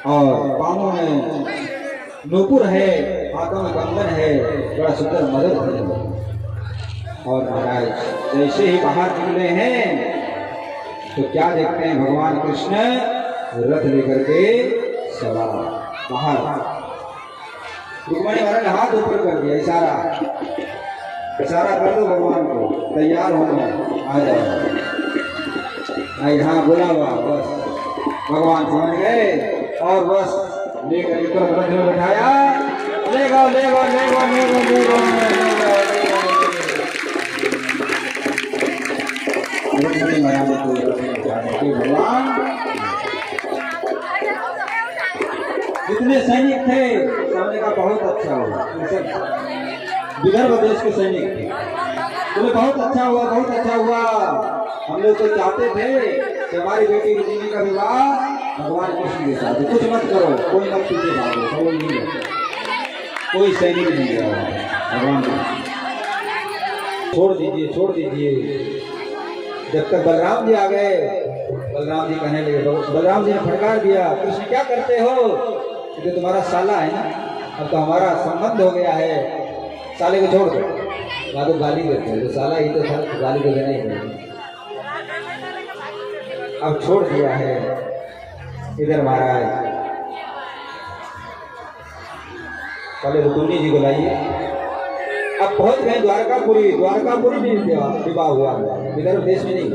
और पाँवों में नूपुर है, हाथों में कंगन है, बड़ा सुंदर मदद है। और महाराज जैसे ही बाहर निकले हैं तो क्या देखते हैं, भगवान कृष्ण रथ लेकर के सवार बाहर। रुक्मणी महाराज ने हाथ ऊपर कर दिया, इशारा कर दो भगवान को, तैयार होना, आ जाओ। यहाँ बोला हुआ, बस भगवान समझ गए और बस लेकर रथ में बैठाया। ले गो ले गो ले गो ले गो ले गो भगवान जितने सैनिक थे सामने का बहुत अच्छा हुआ। विदर्भ देश के सैनिक थे, तुम्हें बहुत अच्छा हुआ, बहुत अच्छा हुआ। हम लोग तो चाहते थे कि हमारी बेटी रुक्मिणी का विवाह भगवान कृष्ण के साथ। कुछ मत करो, कोई मत पीछे भागो, कोई नहीं है, कोई सैनिक नहीं गया भगवान कृष्ण। छोड़ दीजिए, छोड़ दीजिए। जब तक बलराम जी आ गए, बलराम जी कहने लगे, बलराम जी ने फटकार दिया, कृष्ण क्या करते हो, क्योंकि तुम्हारा साला है ना, अब तो हमारा संबंध हो गया है, साले को छोड़ दो। ना तो गाली देते हैं, तो साला ही तो था, गाली को देना ही नहीं। अब छोड़ दिया है। इधर महाराज पहले रुक्मिणी जी को लाइए। अब पहुंच गए द्वारकापुरी, द्वारकापुरी में विवाह हुआ, विदर्भ देश में नहीं।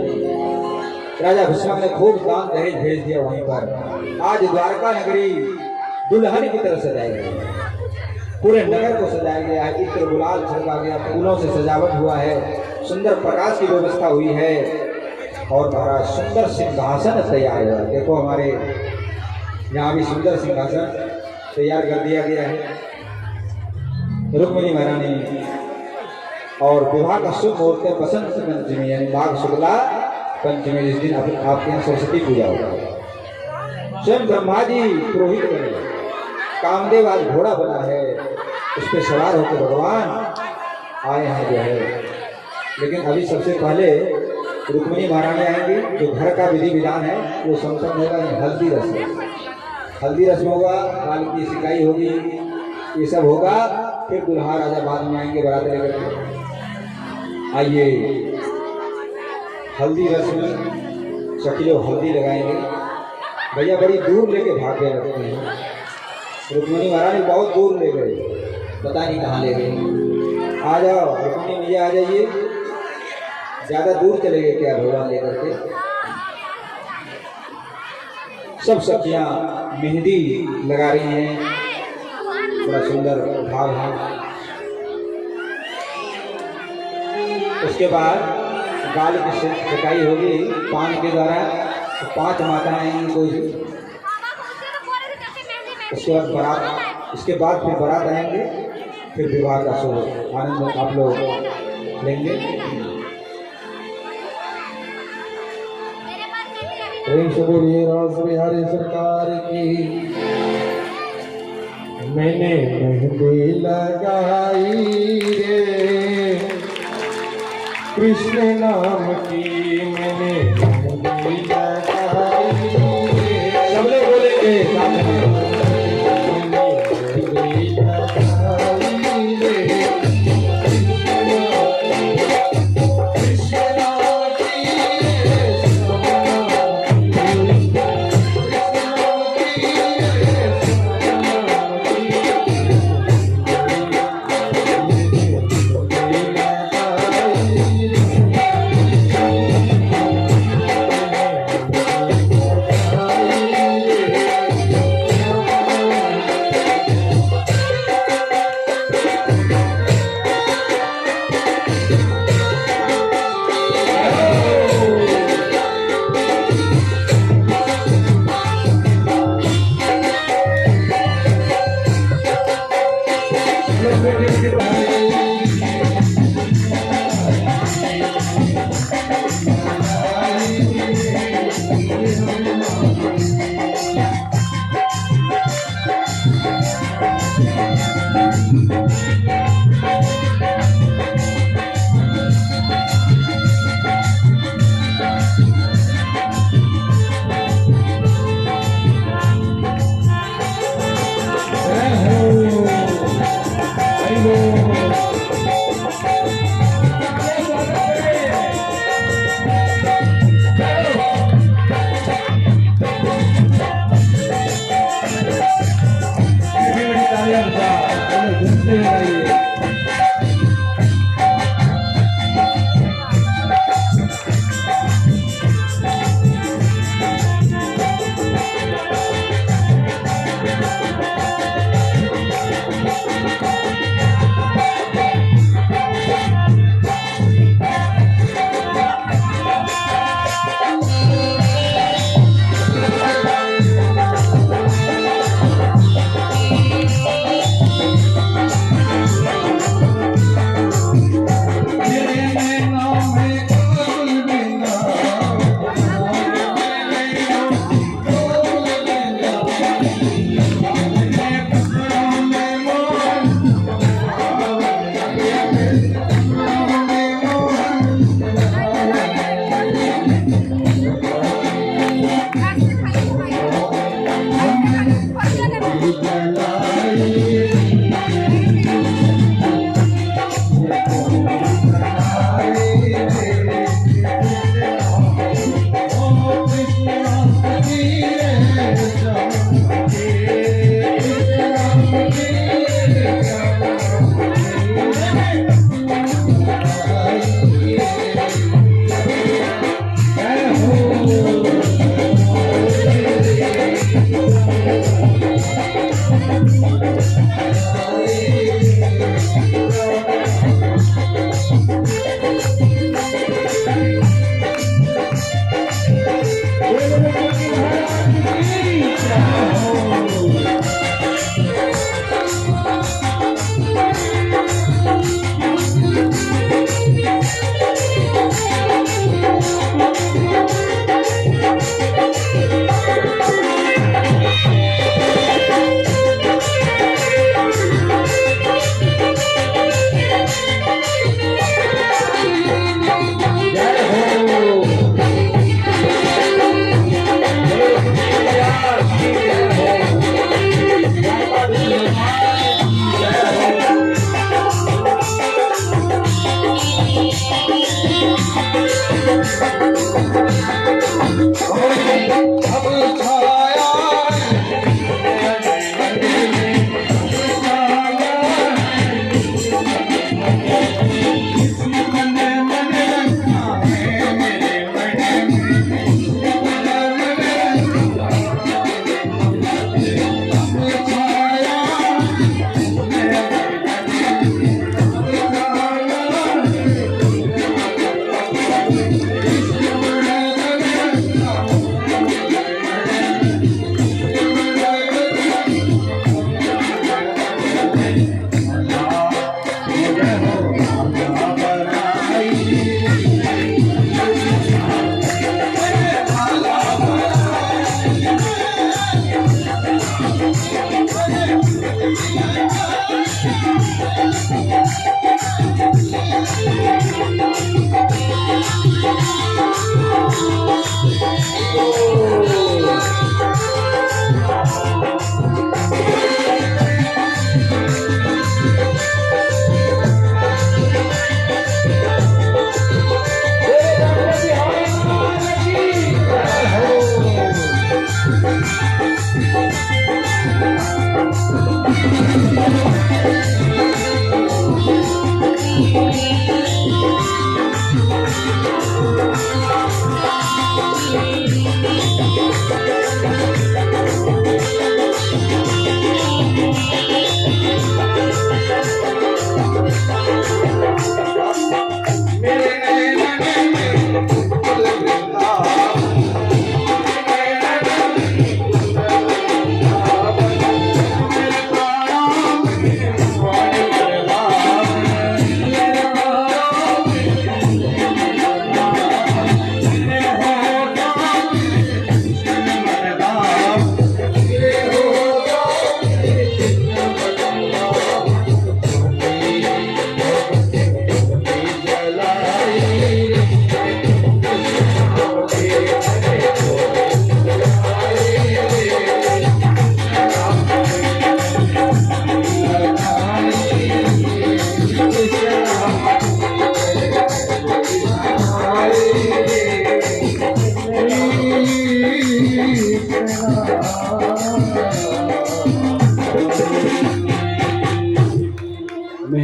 राजा भीष्म ने खूब दान दहेज भेज दिया वहीं पर। आज द्वारका नगरी दुल्हन की तरह सजाई गई है, पूरे नगर को सजाया गया है, इत्र गुलाल छिड़का गया, फूलों से सजावट हुआ है, सुंदर प्रकाश की व्यवस्था हुई है और महाराज सुंदर सिंहासन तैयार हुआ। देखो हमारे यहाँ भी सुंदर सिंहासन तैयार कर दिया गया है। रुक्मिणी महारानी और विवाह का शुभ मुहूर्त है बसंत पंचमी, यानी माघ शुक्ला पंचमी। इस दिन आपके यहाँ सरस्वती पूजा होगा। स्वयं ब्रह्मा जी पुरोहित बने, कामदेव आज घोड़ा बना है, उस पर सवार होकर भगवान आए हैं जो है। लेकिन अभी सबसे पहले रुक्मिणी महारानी आएंगी। जो घर का विधि विधान है वो संपन्न होगा। हल्दी रस्म, हल्दी रस्म होगा, बाल की सिकाई होगी, ये सब होगा। फिर दुल्हा राजा बाद में आएंगे बारात लेकर के। आइए हल्दी रस्म, सखी लोग हल्दी लगाएंगे। भैया बड़ी दूर लेके भाग के रखते हैं। रुक्मिणी महारानी बहुत दूर ले गए, पता नहीं कहाँ ले गए। आ जाओ रुक्मिणी भैया, आ जाइए। ज्यादा दूर चले गए क्या भगवान लेकर के। सब सखियां मेहंदी लगा रही हैं, बड़ा सुंदर भाव है। उसके बाद गाल की सिकाई होगी पान के द्वारा, तो 5 माताएं आएंगी कोई। उसके बाद बारात, इसके बाद फिर बारात आएंगे, फिर विवाह का शुभ आनंद आप लोग लेंगे। प्रेम से बोलिए राज बिहारी सरकार की। मैंने मेहंदी लगाई रे कृष्ण नाम की, मैंने मेहंदी लगाई रे। सब लोग बोलेंगे साथ में।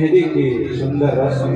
मेहंदी की सुंदर रस्म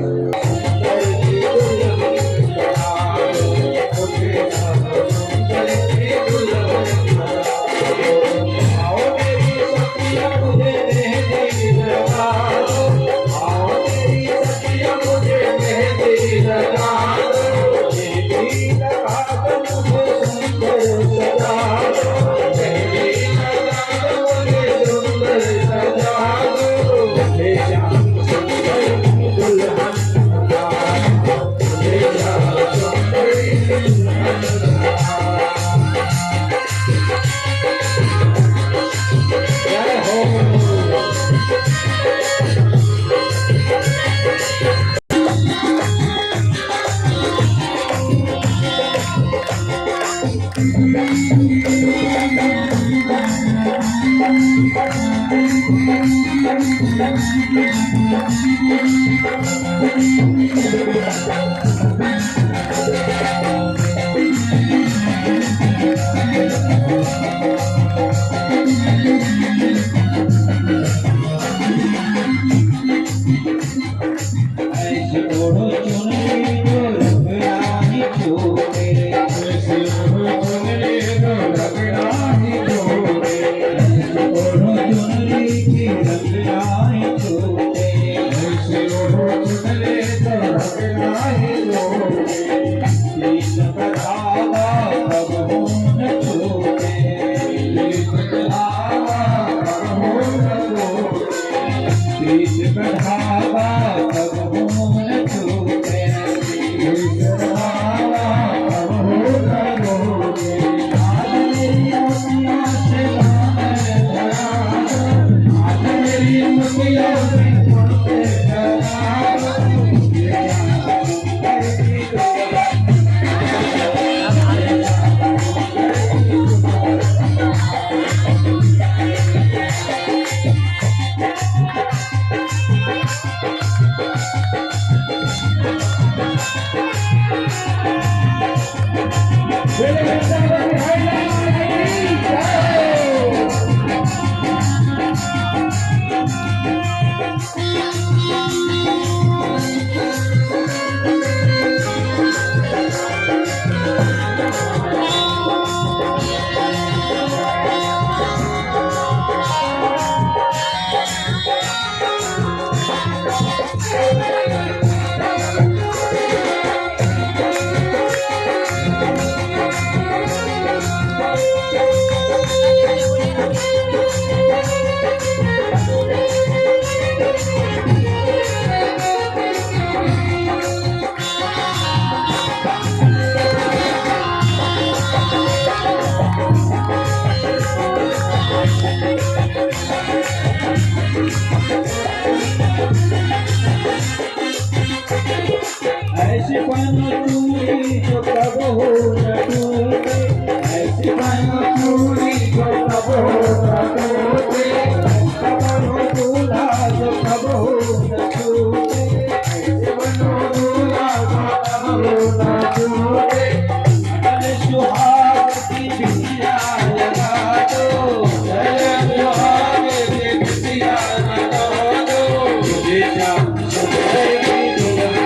ऐसी बनचूरी जो कब हो न टूटे, ऐसी बनचूरी जो कब हो न टूटे, बनो दूल्हा जो कब हो न टूटे, ऐसे बनो दूल्हा जो कब हो न टूटे। अटल सुहाग की बिटिया लगा दो, अटल सुहाग की बिटिया लगा दो, बेटा सुंदर की दुल्हन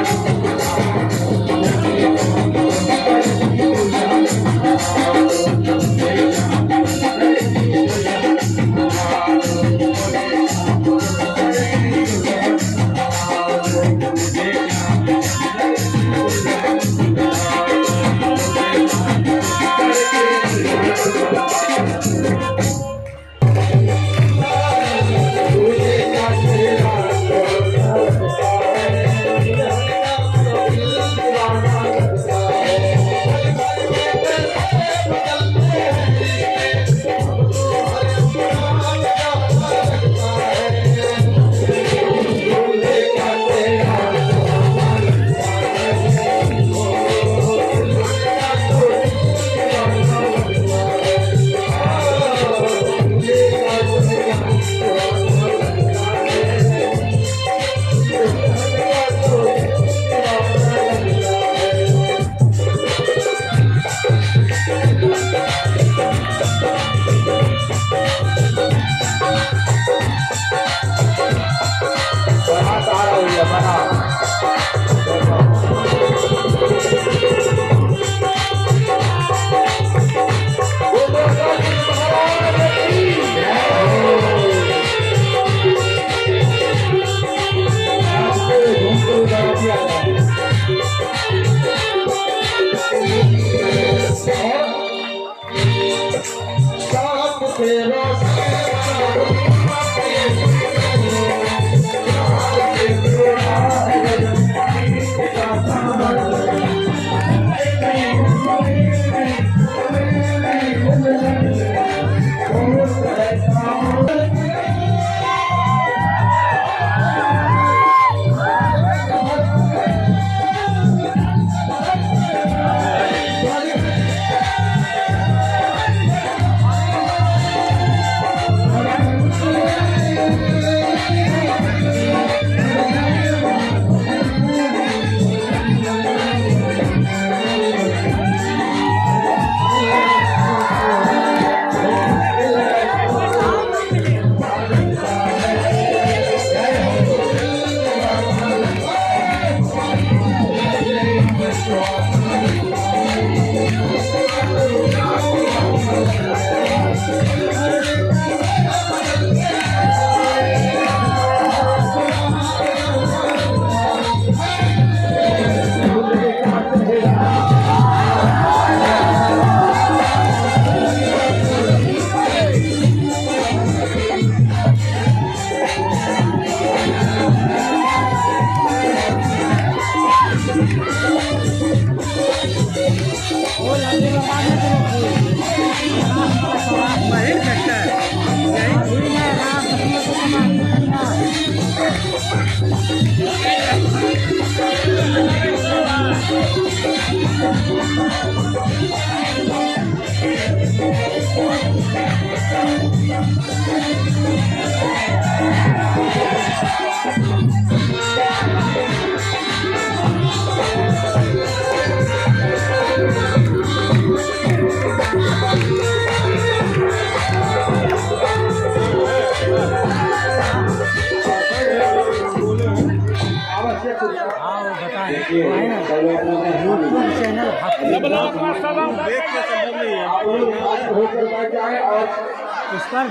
उस पर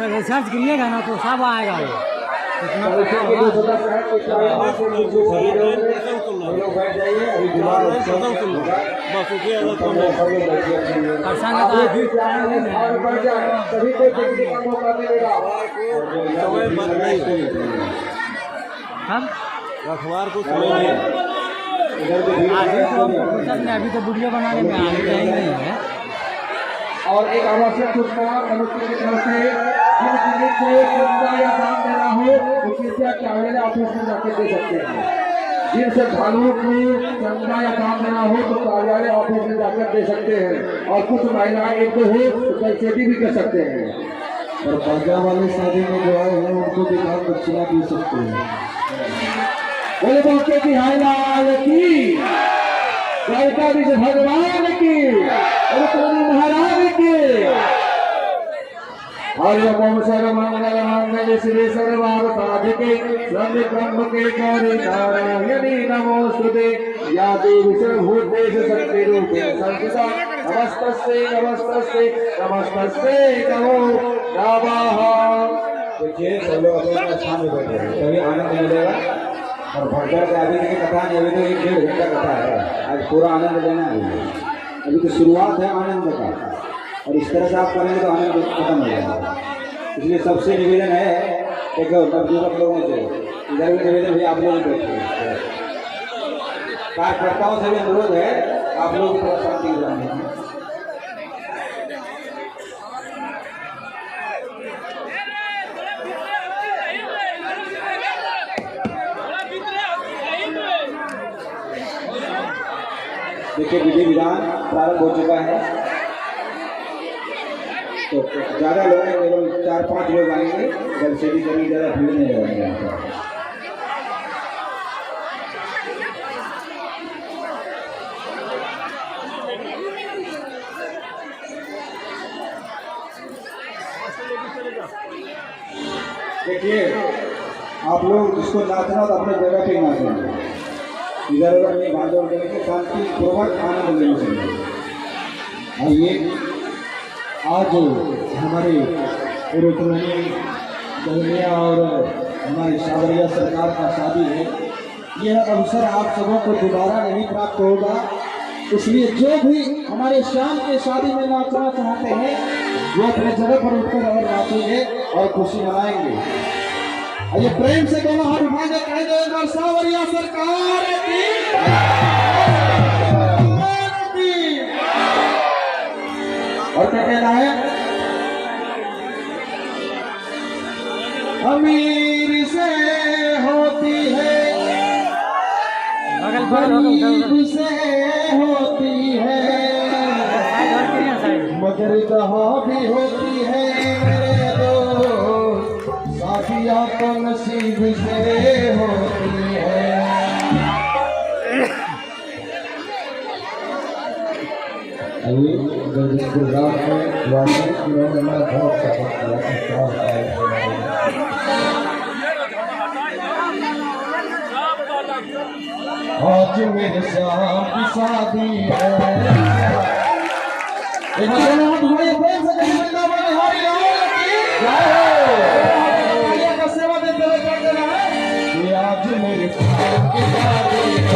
रिसर्च कीजिएगा ना तो सब आएगा वो इतना अखबार को समय अभी तो वीडियो बनाने में आगे टाइम नहीं है। और एक आवश्यक सूचना मनुष्य की तरफ से जिन चीज को चंदा या दान देना हो तो कृपया कार्यालय ऑफिस में जाकर दे सकते हैं। जिन श्रद्धालुओं को चंदा या दान देना हो तो कार्यालय ऑफिस में जाकर दे सकते हैं और कुछ महिलाएं एक दो हो तो पैसेटी भी कर सकते हैं। और बाजा वाले शादी में जो आए हैं उनको भी दान दक्षिणा दे सकते हैं। बोले मौके की हाइलाल की द्वारकाधीश भगवान की महाराज की हरि ओम सर्वमंगल मांगल्ये शिवे सर्वार्थसाधिके शरण्ये त्र्यंबके गौरी नारायणी नमोस्तुते या देवी सर्वभूतेषु शक्तिरूपेण संस्थिता नमस्तस्यै नमस्तस्यै नमस्तस्यै नमो नमः। देखिए सब लोग अपने स्थान में बैठे हैं तभी आनंद मिलेगा। और भगवान का अभी की कथा नहीं, अभी तो 1-1.5 घंटा कथा है। आज पूरा आनंद लेना है, अभी तो शुरुआत है आनंद का। और इस तरह से आप करेंगे तो आनंद खत्म हो जाएगा। इसलिए सबसे निवेदन है एक नवयुवक लोगों से, इधर भी निवेदन भी आप लोग बैठे कार्यकर्ताओं से भी अनुरोध है आप लोग थोड़ा शांति बनाए। देखिए विधि विधान प्रारंभ हो चुका है, तो ज़्यादा लोग हैं, केवल 4-5 लोग आएंगे। अगर से भी कभी ज़्यादा भीड़ नहीं रहेंगे यहाँ पर। देखिए आप लोग इसको नाचना तो अपने जगह पे ही नाचना, इधर उधर नहीं भाग दौड़ करके शांतिपूर्वक आनंद लेना चाहिए। आइए, आज हमारे पूर्वतनी दहलिया और हमारी सावरिया सरकार का शादी है। यह अवसर आप सबों को दोबारा नहीं प्राप्त होगा, इसलिए जो भी हमारे शाम के शादी में नाचना चाहते हैं वो अपने जगह पर उठकर और नाचेंगे और खुशी मनाएंगे। आइए प्रेम से दोनों हाथ उठा के कहेंगे एक बार सावरिया सरकार की और क्या कहना है? अमीर से होती है, गरीब से होती है, मगर कहाँ भी होती है मेरे दोस्त, साथिया तो नसीब से होती है। गुजरात में बहुत सफर आज मेरे श्याम की शादी है। सेवा देते हुए कर देना है। आज मेरे श्याम की शादी है।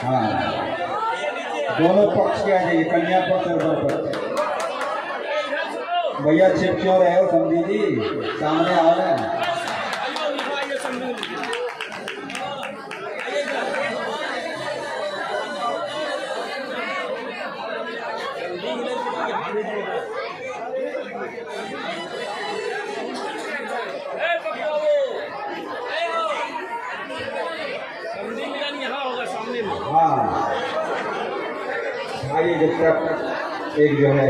हाँ, दोनों पक्ष के आ जाइए, कन्या पक्ष और वर पक्ष। भैया छिप क्यों रहे हो समझी जी, सामने आओ ना। हाँ, आइए जब तक एक जो है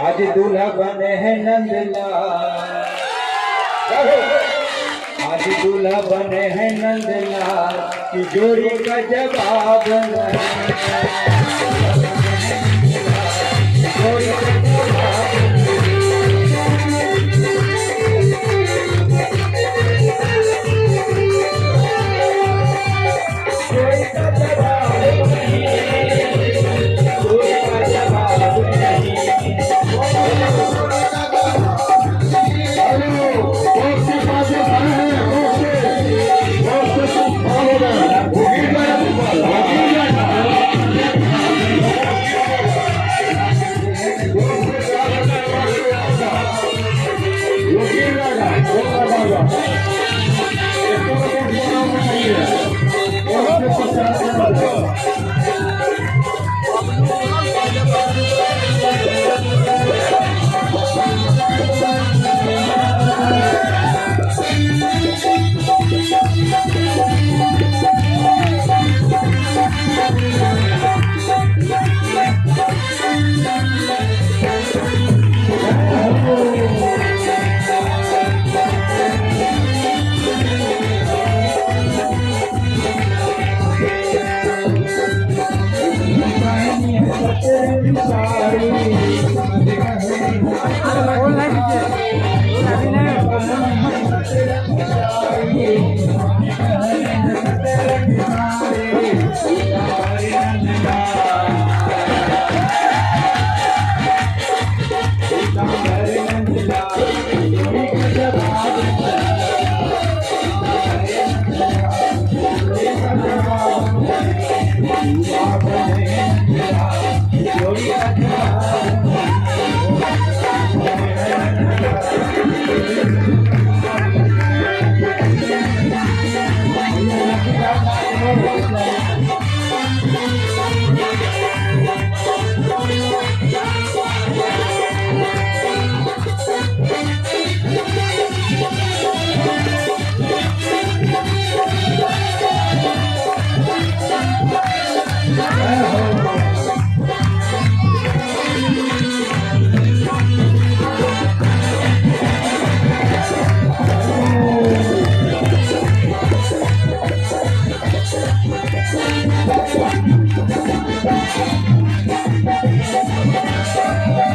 आज दूल्हा बने हैं नंदलाल, आज दूल्हा बने हैं नंदलाल की जोड़ी का जवाब नहीं, जोड़ी का जवाब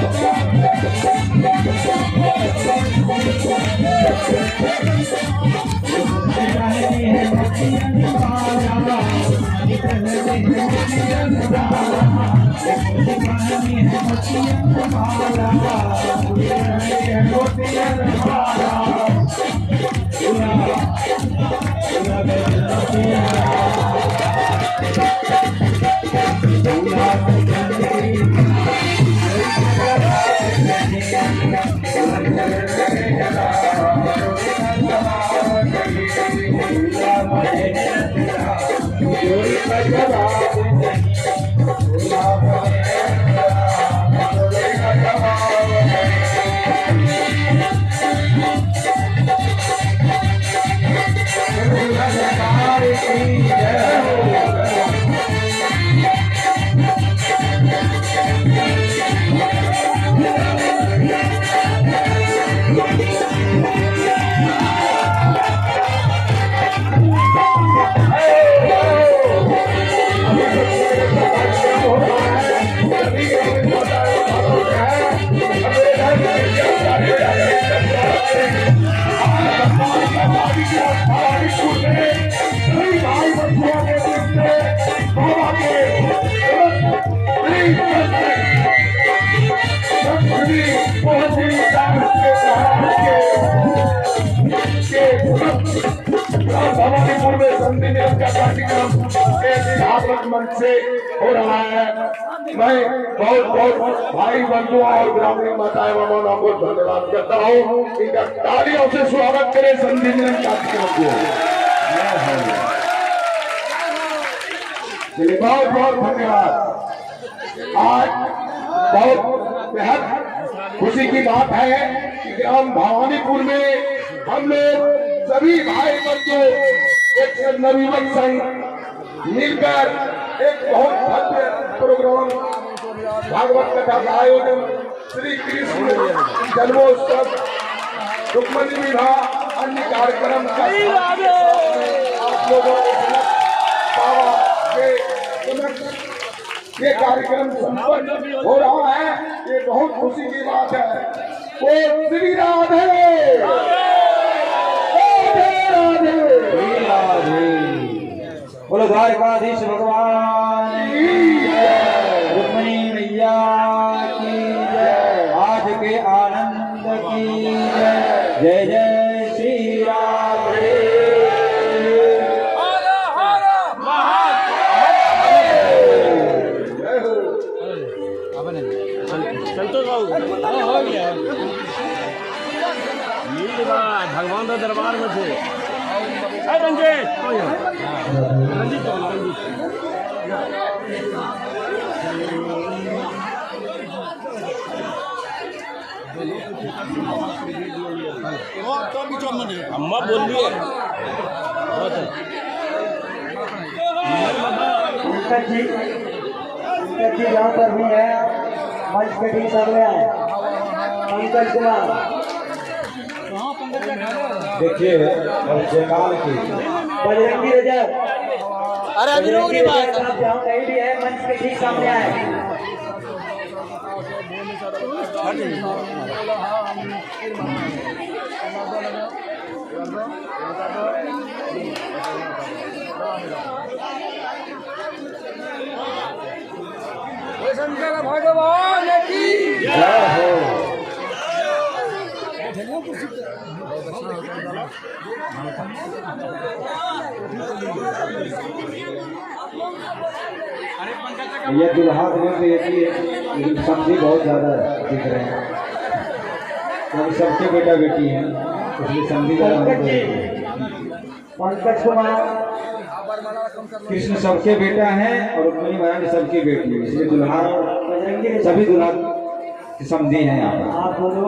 Thank you. भवानीपुर में संधि निरंजन का कार्यक्रम आत्मक मंच से हो रहा है। मैं बहुत बहुत भाई बंधुओं और ग्रामीण माताएं मामाओं को धन्यवाद करता हूँ। इनका तालियों से स्वागत करें संधि निरंजन कार्यक्रम को। चलिए बहुत बहुत धन्यवाद। आज बहुत बेहद खुशी की बात है कि ग्राम भवानीपुर में हम लोग सभी भाई बंधु एक नवयुवक संघ मिलकर एक बहुत भव्य प्रोग्राम भागवत कथा का आयोजन श्री कृष्ण जन्मोत्सव रुक्मणी विवाह अन्य कार्यक्रम का आप लोगों के बाबा के ये कार्यक्रम संपन्न हो रहा है। ये बहुत खुशी की बात है। ओ श्री राधे बोलो द्वारकाधीश भगवान की जय, रुक्मिणी मैया की जय, आज के आनंद की जय। जय जय श्री राधे। चलतो जाओ हो गया भगवान का दरबार में थे। रंजीत रंजीत अम्मा बोल रही है जी यहाँ पर भी है मंच पे ठीक सब है पंकज कुमार। देखिए जयकाल की बजरंगी रजक। अरे अभी लोग नहीं बात आप जहाँ कहीं भी है मंच के ठीक सामने आए। शंकर भगवान की जय हो। ये दुल्हा में तो ये सब्जी बहुत ज्यादा दिख रहे हैं क्योंकि सबके बेटा बेटी हैं इसलिए सब्जी पंकज कुमार कृष्ण सबके बेटा हैं और रुक्मिणी महारानी सबकी बेटी है इसलिए दुल्हा सभी दुल्हा समझी हैं यहाँ पर। आप बोलो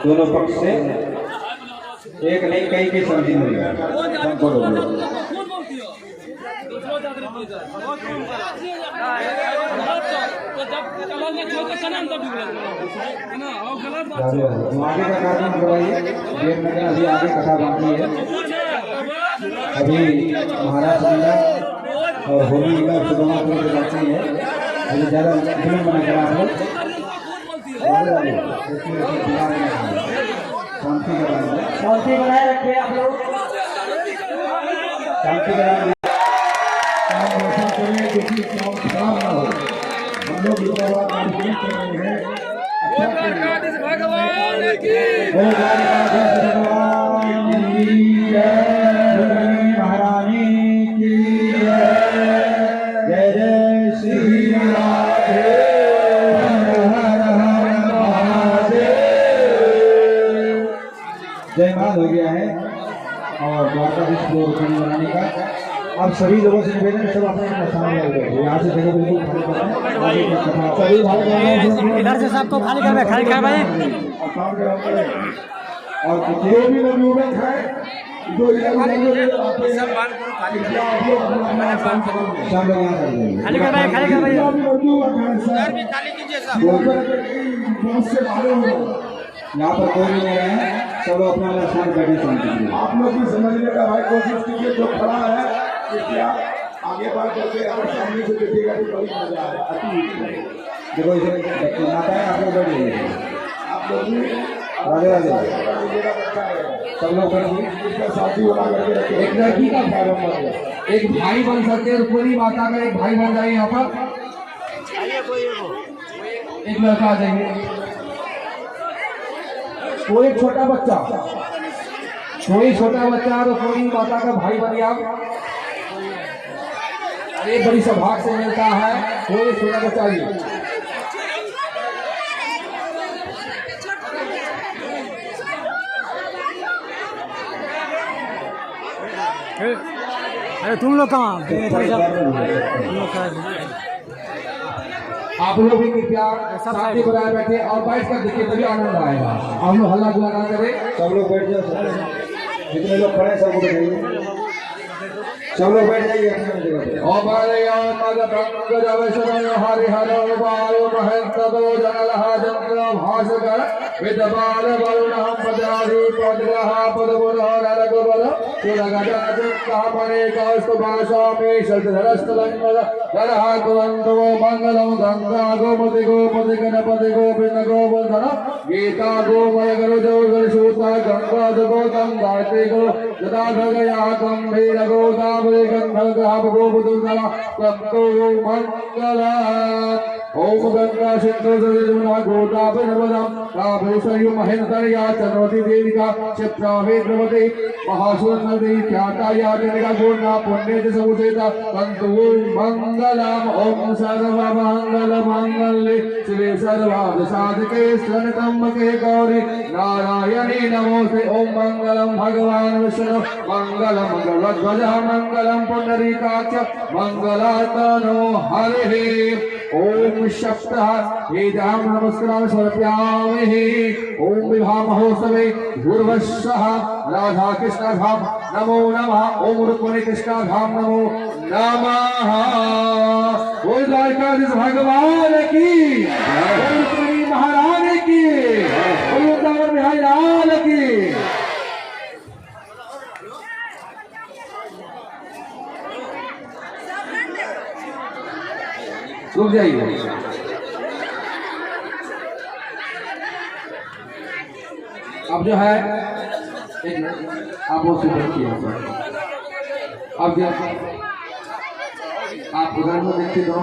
दोनों पक्ष से एक नहीं कई की समझी मिल रहा आगे का कार्यक्रम करवाइए। देर में अभी आगे कथा बाकी है। अभी महाराज लीला और होली लीला सुगमा की बाकी है। अभी ज़्यादा फिल्म बना कर आप लोग शांति शांति बनाए रखिए आप लोग। शांति कराएं। काम ऐसा करें जो कि काम खराब ना हो। हम लोग युवा कार्यक्रम कर रहे हैं, अच्छा करें। भगवान की जय द्वारकाधीश भगवान की जय, महारानी की जय, जय जय श्री राधे, हर हर महादेव। जयमाल हो गया है और द्वारकाधीश को रुकनी बनाने का। अब सभी लोगों से निवेदन है, सब अपने अपने स्थान में बैठे। यहाँ से जगह बिल्कुल खाली करें। सभी भाई बहनों इधर से सबको खाली कर भाई। और जो भी नवयुवक है जो शाम लोग यहाँ कर खाली कर भाई। यहाँ पर कोई नहीं है, सब अपना अपना स्थान बैठे शांति। आप लोग भी समझने का भाई कोशिश कीजिए, जो खड़ा है कि क्या आगे बढ़ करके और सामने से देखिएगा तो बड़ी मजा आएगा। देखो इसे माता है, आप लोग बैठिए, आप लोग भी राधे राधे, बच्चा है, सब लोग बैठिए। इसका साथी बना करके रखिए। एक लड़की का एक भाई बन सकते हैं, पूरी माता का एक भाई बन जाए। यहाँ पर एक लड़का आ जाएंगे, कोई छोटा बच्चा, कोई छोटा बच्चा तो कोई माता का भाई बन गया। अरे बड़ी सौभाग्य से मिलता है, कोई छोटा बच्चा ही। अरे तुम लोग कहाँ? आप लोग भी कृपया शांति बनाए बैठे और बैठ कर देखिए, तभी आनंद आएगा। आप लोग हल्ला गुल्ला ना करें। सब लोग बैठ जाओ, जितने लोग खड़े हैं सब लोग बैठ, सब लोग बैठ जाइए अपनी जगह पे। ओम हरि हर वायु महंत दो जनलहा जंत्र भाषकर विद्वान वरुणः पदाधि पद्मः पदमुरः नरगोबर सुरगजकामणे कौस्तुभाषा में शतधरस्तलंगल धरः कुवंतो मंगलम गंगा गोमति गणपति गोविंद गोवर्धन गीता गोमय गरुडो गरुसूता गंगा गौतम गायत्री गो यदा भगया गंभीर गोदावरी गंधर्व ग्राम गोपुदुर्गला तप्तो मंगला। ओम गंगा सिंधु जमुना गोदावरी नर्मदा तापी सरयू महेंद्रया चंद्रवती देविका क्षिप्रावे द्रवते महासुर नदी ख्याता या देविका पूर्णा पुण्य च समुचेता तंतु मंगलम। ओम सर्व मंगल मंगल्ये शिवे सर्वार्थ साधके शरणत्र्यंबके गौरी नारायणी नमोस्ते। ओम मंगलम भगवान विष्णु मंगलम गरुड़ध्वज मंगलम पुंडरीकाक्ष मंगलातनो हरिः। ओम सप्तः वेदाम नमस्कार समर्पयामि। ओम विवाह महोत्सवे पूर्वशः राधा कृष्ण धाम नमो नमः। ओम रुक्मिणी कृष्ण धाम नमो नमः। ओम द्वारकाधीश भगवान की, ओम रुक्मिणी महारानी की, ओम वृंदावन बिहारी लाल की। रुक जाइए। अब जो है एक मिनट, आप वो सुपर किया अब जो आप उधर को देखते दो,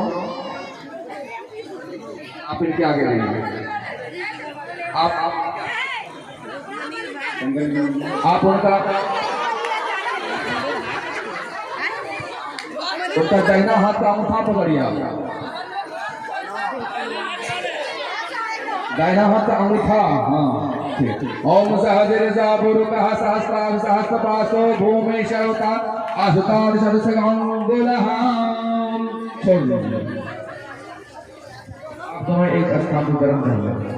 आप इनके आगे रहिए। आप उनका दाहिना हाथ का अंगूठा पकड़िए। आप दाहिना हाथ का अंगूठा, हाँ ठीक। ओम सहजरिजा पुरुषः सहस्राभ सहस्रपाशो भूमि शरता आसुताद सदसगांगुलः। छोड़ दीजिए, आप दोनों एक स्थान पर गर्म रहेंगे।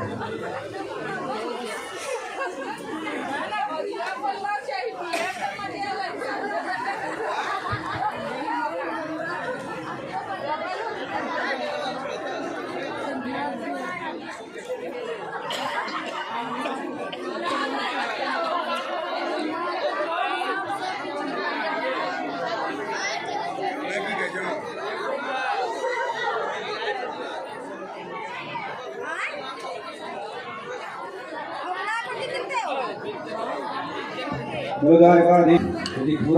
द्वारकाधीश पूरा